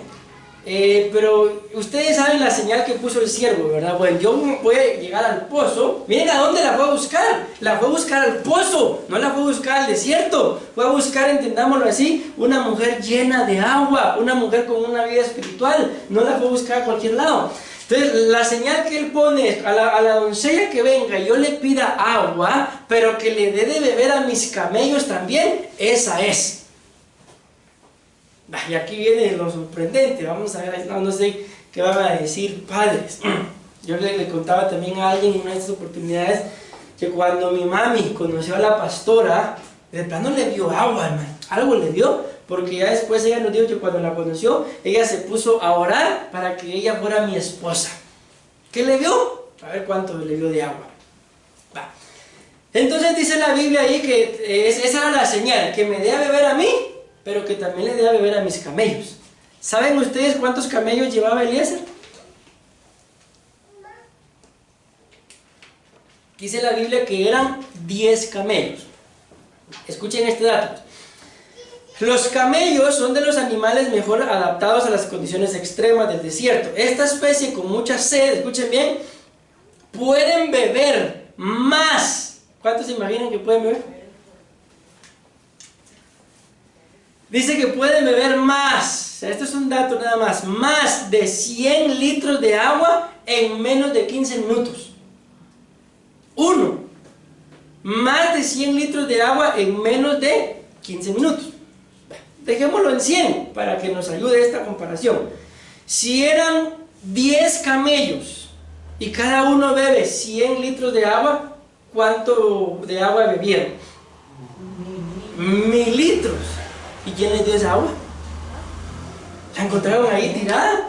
Pero ustedes saben la señal que puso el siervo, ¿verdad? Bueno, yo voy a llegar al pozo. Miren a dónde la fue a buscar. La fue a buscar al pozo, no la fue a buscar al desierto. Fue a buscar, entendámoslo así, una mujer llena de agua, una mujer con una vida espiritual. No la fue a buscar a cualquier lado. Entonces, la señal que él pone es a la doncella que venga y yo le pida agua, pero que le dé de beber a mis camellos también, esa es. Y aquí viene lo sorprendente. Vamos a ver, no sé qué van a decir padres. Yo le contaba también a alguien en una de estas oportunidades que cuando mi mami conoció a la pastora, de plano le dio agua, hermano. Algo le dio, porque ya después ella nos dijo que cuando la conoció, ella se puso a orar para que ella fuera mi esposa. ¿Qué le dio? A ver cuánto le dio de agua. Va. Entonces dice la Biblia ahí que esa era la señal, que me dé a beber a mí, pero que también le dé a beber a mis camellos. ¿Saben ustedes cuántos camellos llevaba Eliezer? Dice la Biblia que eran 10 camellos. Escuchen este dato. Los camellos son de los animales mejor adaptados a las condiciones extremas del desierto. Esta especie con mucha sed, escuchen bien, pueden beber más. ¿Cuántos se imaginan que pueden beber? Dice que pueden beber más. O sea, esto es un dato nada más. Más de 100 litros de agua en menos de 15 minutos. Más de 100 litros de agua en menos de 15 minutos. Dejémoslo en 100 para que nos ayude esta comparación. Si eran 10 camellos y cada uno bebe 100 litros de agua, ¿cuánto de agua bebieron? 1000 litros. ¿Y quién les dio esa agua? ¿La encontraron ahí tirada?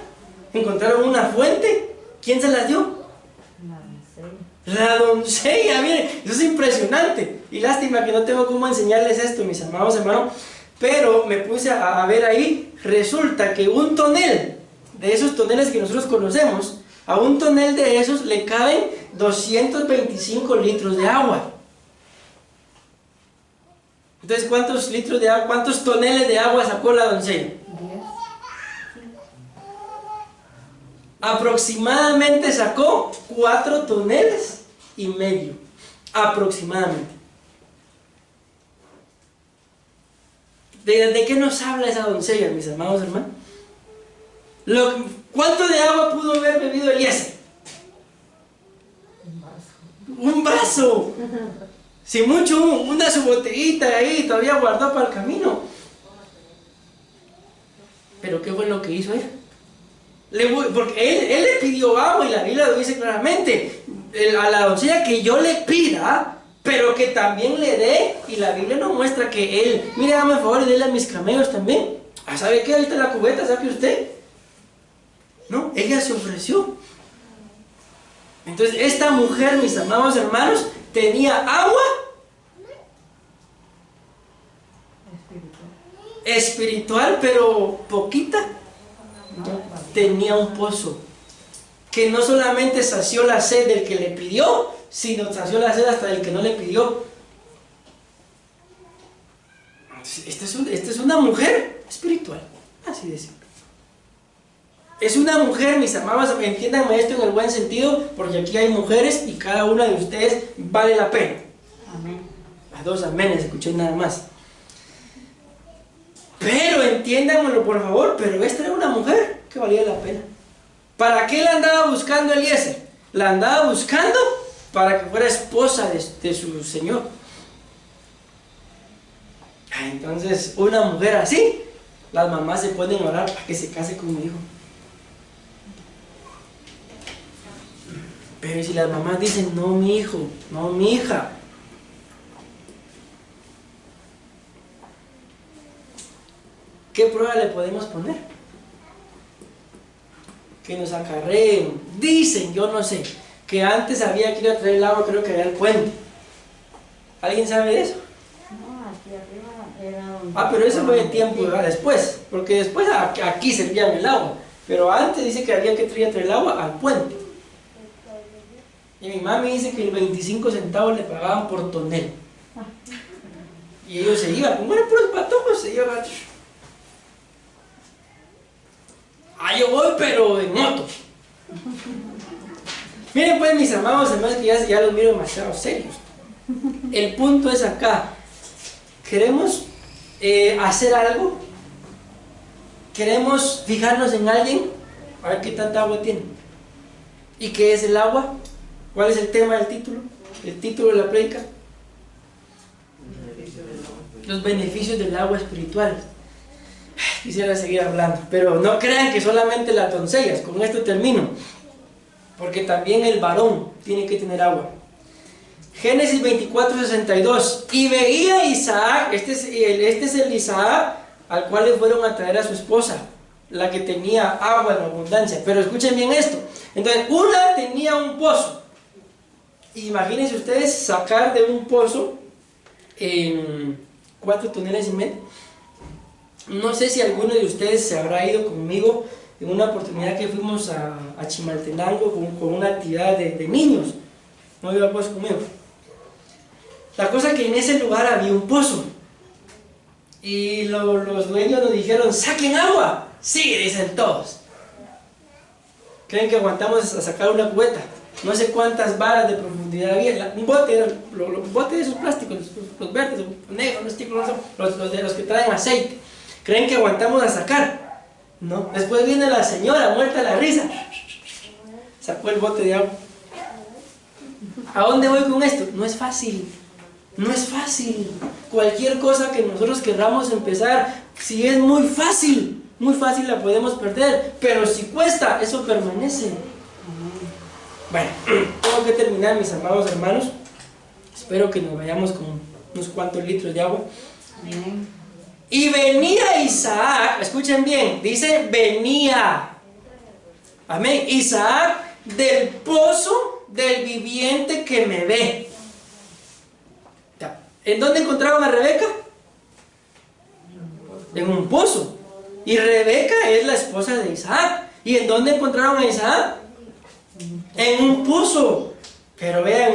¿Encontraron una fuente? ¿Quién se las dio? La doncella, miren, eso es impresionante. Y lástima que no tengo cómo enseñarles esto, mis amados hermanos. Pero me puse a ver ahí, resulta que un tonel, de esos toneles que nosotros conocemos, a un tonel de esos le caben 225 litros de agua. Entonces, ¿cuántos litros de agua, cuántos toneles de agua sacó la doncella? 10. Aproximadamente sacó 4 toneles y medio. Aproximadamente. ¿De qué nos habla esa doncella, mis amados hermanos? ¿Cuánto de agua pudo haber bebido Eliezer? Un vaso. Si mucho, una su botellita ahí, todavía guardó para el camino. Pero ¿qué fue lo que hizo él? Porque él le pidió agua y la Biblia lo dice claramente. A la doncella que yo le pida, pero que también le dé, y la Biblia nos muestra que él, mire, dame el favor y déle a mis camellos también. ¿Sabe qué? Ahí está la cubeta, saque usted. No, ella se ofreció. Entonces, esta mujer, mis amados hermanos, tenía agua espiritual, pero poquita. Tenía un pozo que no solamente sació la sed del que le pidió, sino sació la sed hasta del que no le pidió. Esta es una mujer espiritual, así de simple. Es una mujer, mis amados, entiéndanme esto en el buen sentido, porque aquí hay mujeres y cada una de ustedes vale la pena. Amén. Las dos amenes, escuché nada más. Pero entiéndanmelo por favor, pero esta era una mujer que valía la pena. ¿Para qué la andaba buscando Eliezer? La andaba buscando para que fuera esposa de su señor. Entonces, una mujer así, las mamás se ponen a orar para que se case con mi hijo. Pero si las mamás dicen, no mi hijo, no mi hija, ¿qué prueba le podemos poner? Que nos acarreen. Dicen, yo no sé, que antes había que ir a traer el agua, creo que había el puente. ¿Alguien sabe de eso? No, aquí arriba era donde... Pero eso fue de tiempo después, porque después aquí servían el agua. Pero antes dice que había que traer el agua al puente. Y mi mami dice que el 25 centavos le pagaban por tonel. Y ellos se iban, como eran puros patojos, se iban. Yo voy, pero en moto. Miren pues, mis amados hermanos, que ya los miro demasiado serios. El punto es acá. ¿Queremos hacer algo? ¿Queremos fijarnos en alguien? A ver qué tanta agua tiene. ¿Y qué es el agua? ¿Cuál es el tema del título? El título de la prédica. Los beneficios del agua espiritual. Quisiera seguir hablando, pero no crean que solamente las doncellas, con esto termino, porque también el varón tiene que tener agua. Génesis 24:62, y veía Isaac, este es el Isaac al cual le fueron a traer a su esposa, la que tenía agua en abundancia. Pero escuchen bien esto, entonces una tenía un pozo. Imagínense ustedes sacar de un pozo 4 toneladas y medio. No sé si alguno de ustedes se habrá ido conmigo en una oportunidad que fuimos a Chimaltenango con una actividad de niños. No iba pues conmigo. La cosa es que en ese lugar había un pozo. Y los dueños nos dijeron, ¡saquen agua! Sí, dicen todos. ¿Creen que aguantamos a sacar una cubeta? No sé cuántas varas de profundidad había. Un bote, los botes de esos plásticos, los verdes, los negros, los que traen aceite. ¿Creen que aguantamos a sacar? No. Después viene la señora muerta de la risa. Sacó el bote de agua. ¿A dónde voy con esto? No es fácil. No es fácil. Cualquier cosa que nosotros queramos empezar, si es muy fácil la podemos perder. Pero si cuesta, eso permanece. Bueno, tengo que terminar, mis amados hermanos. Espero que nos vayamos con unos cuantos litros de agua. Bien. Y venía Isaac, escuchen bien, dice venía. Amén. Isaac del pozo del viviente que me ve. ¿En dónde encontraron a Rebeca? En un pozo. Y Rebeca es la esposa de Isaac. ¿Y en dónde encontraron a Isaac? En un pozo. Pero vean,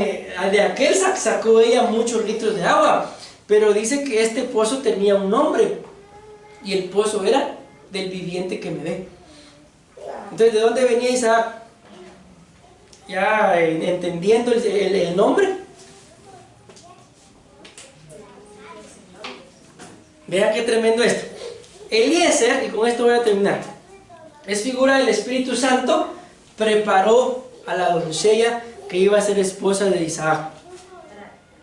de aquel sacó ella muchos litros de agua. Pero dice que este pozo tenía un nombre. Y el pozo era del viviente que me ve. Entonces, ¿de dónde venía Isaac? Ya entendiendo el nombre. Vean qué tremendo esto. Eliezer, y con esto voy a terminar, es figura del Espíritu Santo, preparó a la doncella que iba a ser esposa de Isaac.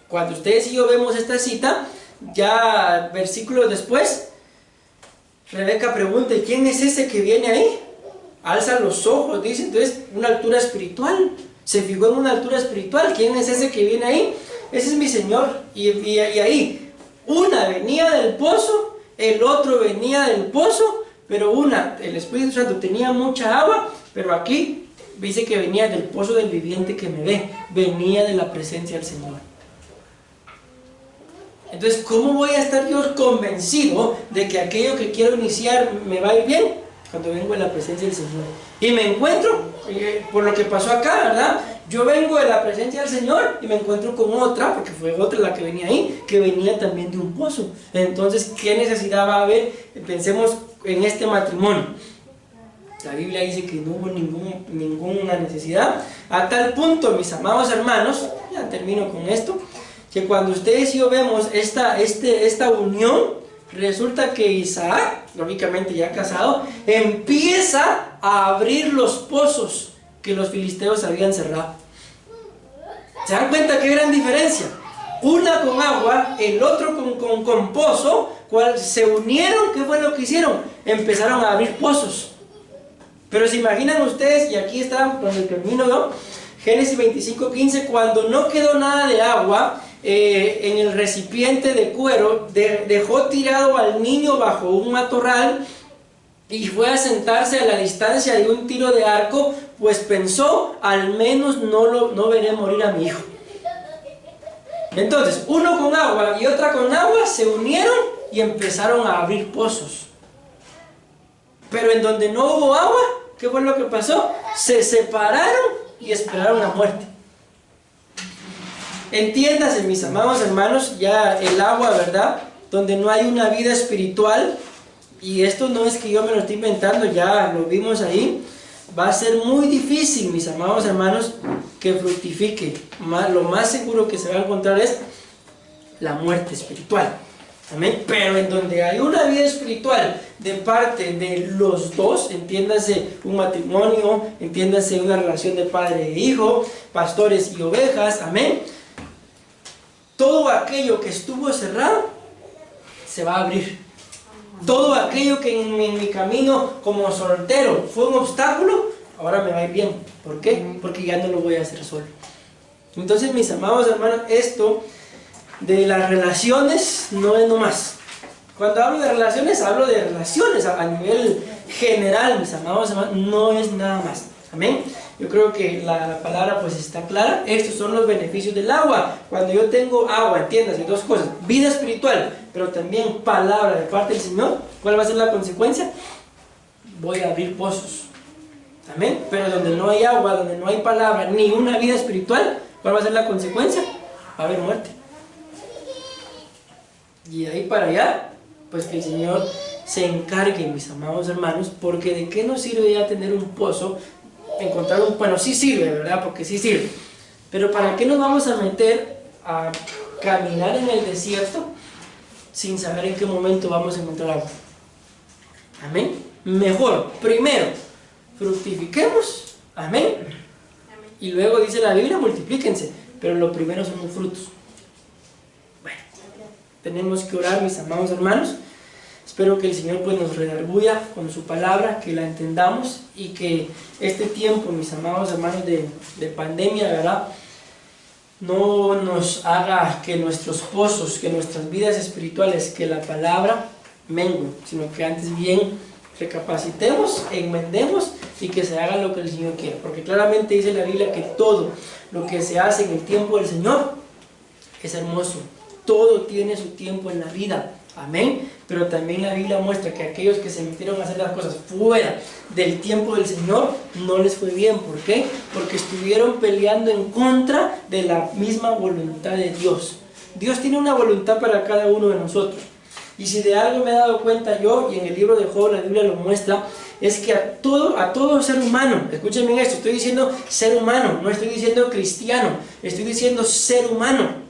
Cuando ustedes y yo vemos esta cita, ya versículos después, Rebeca pregunta, ¿quién es ese que viene ahí? Alza los ojos, dice, entonces, una altura espiritual. Se fijó en una altura espiritual. ¿Quién es ese que viene ahí? Ese es mi Señor. Y ahí, una venía del pozo, el otro venía del pozo, pero el Espíritu Santo tenía mucha agua, pero aquí dice que venía del pozo del viviente que me ve, venía de la presencia del Señor. Entonces, ¿cómo voy a estar yo convencido de que aquello que quiero iniciar me va a ir bien? Cuando vengo en la presencia del Señor. Y me encuentro, por lo que pasó acá, ¿verdad? Yo vengo de la presencia del Señor y me encuentro con otra, porque fue otra la que venía ahí, que venía también de un pozo. Entonces, ¿qué necesidad va a haber? Pensemos en este matrimonio. La Biblia dice que no hubo ninguna necesidad. A tal punto, mis amados hermanos, ya termino con esto, que cuando ustedes y yo vemos esta unión, resulta que Isaac, lógicamente ya casado, empieza a abrir los pozos que los filisteos habían cerrado. ¿Se dan cuenta qué gran diferencia? Una con agua, el otro con pozo, se unieron. ¿Qué fue lo que hicieron? Empezaron a abrir pozos. Pero se imaginan ustedes, y aquí está donde termino yo, Génesis 25:15, cuando no quedó nada de agua, en el recipiente de cuero, dejó tirado al niño bajo un matorral y fue a sentarse a la distancia de un tiro de arco, pues pensó, al menos no veré morir a mi hijo. Entonces, uno con agua y otra con agua se unieron y empezaron a abrir pozos. Pero en donde no hubo agua, ¿qué fue lo que pasó? Se separaron y esperaron la muerte. Entiéndase, mis amados hermanos, ya el agua, ¿verdad? Donde no hay una vida espiritual, y esto no es que yo me lo estoy inventando, ya lo vimos ahí, va a ser muy difícil, mis amados hermanos, que fructifique. Lo más seguro que se va a encontrar es la muerte espiritual. Amén. Pero en donde hay una vida espiritual de parte de los dos, entiéndase un matrimonio, entiéndase una relación de padre e hijo, pastores y ovejas, amén. Todo aquello que estuvo cerrado se va a abrir. Todo aquello que en mi camino como soltero fue un obstáculo, ahora me va a ir bien. ¿Por qué? Porque ya no lo voy a hacer solo. Entonces, mis amados hermanos, esto de las relaciones no es nomás. Cuando hablo de relaciones a nivel general, mis amados hermanos, no es nada más. Amén. Yo creo que la palabra pues está clara. Estos son los beneficios del agua. Cuando yo tengo agua, entiéndase, dos cosas: vida espiritual, pero también palabra de parte del Señor. ¿Cuál va a ser la consecuencia? Voy a abrir pozos. Amén. Pero donde no hay agua, donde no hay palabra, ni una vida espiritual, ¿cuál va a ser la consecuencia? Va a haber muerte. Y de ahí para allá, pues que el Señor se encargue, mis amados hermanos, porque ¿de qué nos sirve ya tener un pozo? Encontrar un... Bueno, sí sirve, ¿verdad? Porque sí sirve. Pero ¿para qué nos vamos a meter a caminar en el desierto sin saber en qué momento vamos a encontrar agua? Amén. Mejor, primero, fructifiquemos. Amén. Y luego dice la Biblia, multiplíquense. Pero lo primero son los frutos. Bueno, tenemos que orar, mis amados hermanos. Espero que el Señor pues nos redarguya con su palabra, que la entendamos y que este tiempo, mis amados hermanos, de pandemia, ¿verdad?, no nos haga que nuestros pozos, que nuestras vidas espirituales, que la palabra menguen, sino que antes bien recapacitemos, enmendemos y que se haga lo que el Señor quiere. Porque claramente dice la Biblia que todo lo que se hace en el tiempo del Señor es hermoso. Todo tiene su tiempo en la vida. Amén. Pero también la Biblia muestra que aquellos que se metieron a hacer las cosas fuera del tiempo del Señor no les fue bien. ¿Por qué? Porque estuvieron peleando en contra de la misma voluntad de Dios. Dios tiene una voluntad para cada uno de nosotros. Y si de algo me he dado cuenta yo, y en el libro de Job la Biblia lo muestra, es que a todo ser humano, escuchen bien esto, estoy diciendo ser humano, no estoy diciendo cristiano, estoy diciendo ser humano.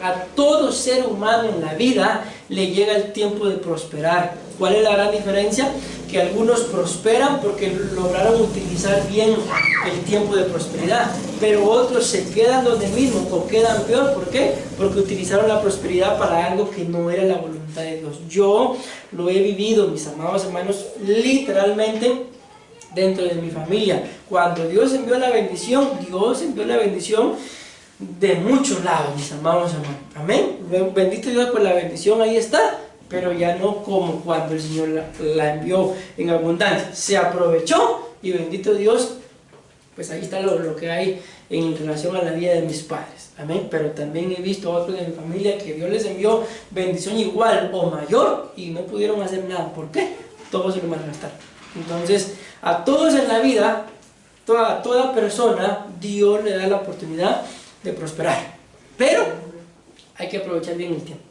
A todo ser humano en la vida le llega el tiempo de prosperar. ¿Cuál es la gran diferencia? Que algunos prosperan porque lograron utilizar bien el tiempo de prosperidad, pero otros se quedan donde mismo o quedan peor. ¿Por qué? Porque utilizaron la prosperidad para algo que no era la voluntad de Dios. Yo lo he vivido, mis amados hermanos, literalmente dentro de mi familia. Cuando Dios envió la bendición, de muchos lados, mis amados hermanos. Amén. Bendito Dios por la bendición, ahí está, pero ya no como cuando el Señor la envió en abundancia. Se aprovechó y bendito Dios, pues ahí está lo que hay en relación a la vida de mis padres. Amén. Pero también he visto a otros de mi familia que Dios les envió bendición igual o mayor y no pudieron hacer nada. ¿Por qué? Todos se lo malgastaron. Entonces, a todos en la vida, a toda persona, Dios le da la oportunidad de prosperar, pero hay que aprovechar bien el tiempo.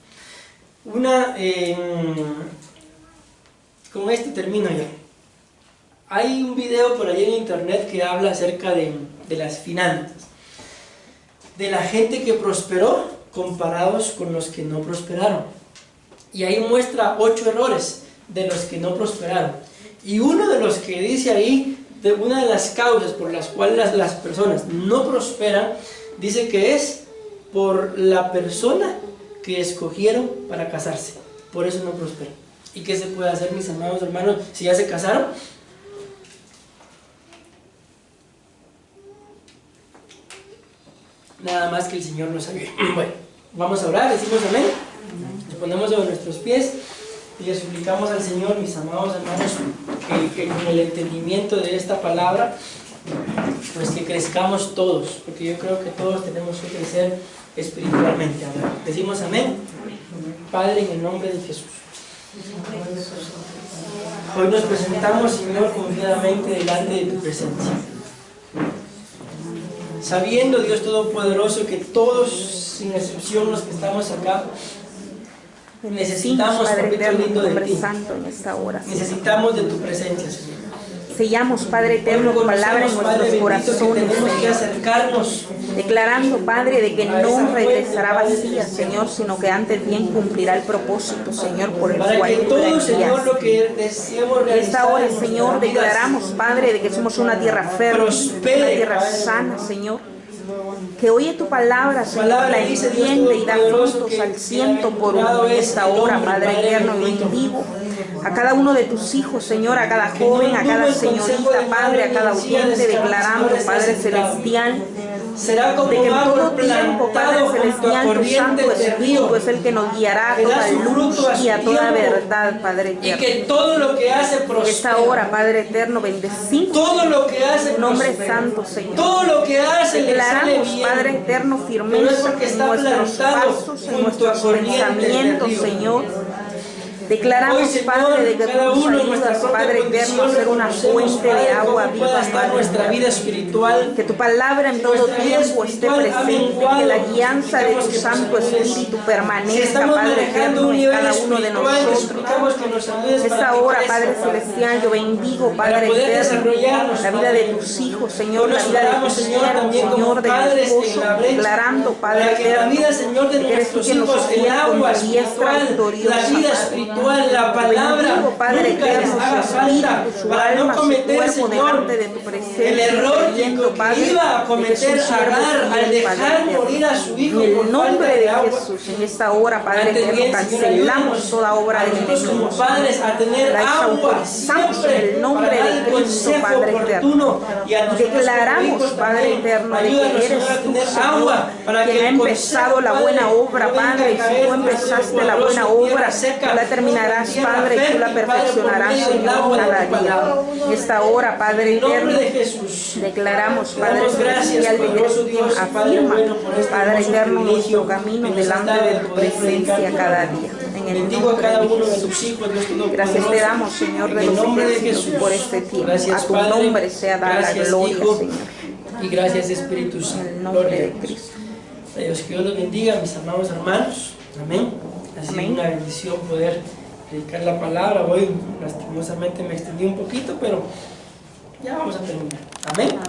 Con esto termino ya. Hay un video por ahí en internet que habla acerca de las finanzas, de la gente que prosperó comparados con los que no prosperaron, y ahí muestra 8 errores de los que no prosperaron, y uno de los que dice ahí, una de las causas por las cuales las personas no prosperan, dice que es por la persona que escogieron para casarse. Por eso no prosperan. ¿Y qué se puede hacer, mis amados hermanos, si ya se casaron? Nada más que el Señor nos ayude. Bueno, vamos a orar, decimos amén. Nos ponemos sobre nuestros pies y le suplicamos al Señor, mis amados hermanos, que con el entendimiento de esta palabra, pues que crezcamos todos, porque yo creo que todos tenemos que crecer espiritualmente. Decimos amén. Padre, en el nombre de Jesús, hoy nos presentamos, Señor, confiadamente delante de tu presencia, sabiendo, Dios Todopoderoso, que todos, sin excepción, los que estamos acá, necesitamos, papito lindo, de ti. Necesitamos de tu presencia, Señor. Sellamos, Padre eterno, tu palabra en nuestros corazones, Señor. Declarando, Padre, de que no regresará vacía, Señor, sino que antes bien cumplirá el propósito, Señor, por el cual tú la envías. En esta hora, Señor, declaramos, Padre, de que somos una tierra fértil, una tierra sana, Señor, que oye tu palabra, Señor, la entiende y da frutos al 100 por uno. En esta hora, Padre eterno, yo bendigo a cada uno de tus hijos, Señor, a cada joven, a cada señorita, Padre, a cada oyente, declarando, Padre Celestial, de que en todo tiempo, Padre Celestial, tu Santo Espíritu es el que nos guiará a toda luz y a toda verdad, Padre eterno. Y que todo lo que hace prospera. Esta hora, Padre eterno, bendecimos todo lo que hace tu nombre prospera. santo, Señor. Todo lo que hace Declaramos, Padre eterno, firmeza en nuestros pasos, en nuestros pensamientos, Señor. Declaramos, Padre, de que tú nos ayudas, Padre eterno, a ser una fuente de agua viva para nuestra vida espiritual. Que tu palabra en todo tiempo esté presente, que la guianza de tu Santo Espíritu permanezca, Padre eterno, en cada uno de nosotros. Esta hora, Padre Celestial, yo bendigo, Padre eterno, la vida de tus hijos, Señor, la vida de tus siervos, Señor, de mi esposo, declarando, Padre eterno, que eres tú quien nos sostiene con tu diestra victoriosa. La palabra, Padre eterno, su espíritu, su alma, su cuerpo delante de tu presencia, el error que iba a cometer Agar al dejar morir a su hijo. En el nombre de Jesús, en esta hora, Padre eterno, cancelamos toda obra del enemigo. La autorizamos en el nombre de Cristo, Padre eterno. Declaramos, Padre eterno, de que eres tú, Señor, quien ha empezado la buena obra, Padre, y si tú empezaste la buena obra, tú la terminarás, Padre, y tú la perfeccionarás, Señor, cada día. En esta hora, Padre eterno, declaramos, Padre celestial, de que eres quien afirma, Padre eterno, nuestro camino delante de tu presencia cada día. En el nombre de Jesús. Gracias te damos, Señor de los ejércitos, por este tiempo. A tu nombre sea dada la gloria, Señor. Y gracias, Espíritu Santo. En el nombre de Cristo. Dios, que Dios los bendiga, mis amados hermanos. Amén. Ha sido una bendición poder predicar la palabra. Hoy lastimosamente me extendí un poquito, pero ya vamos a terminar. Amén.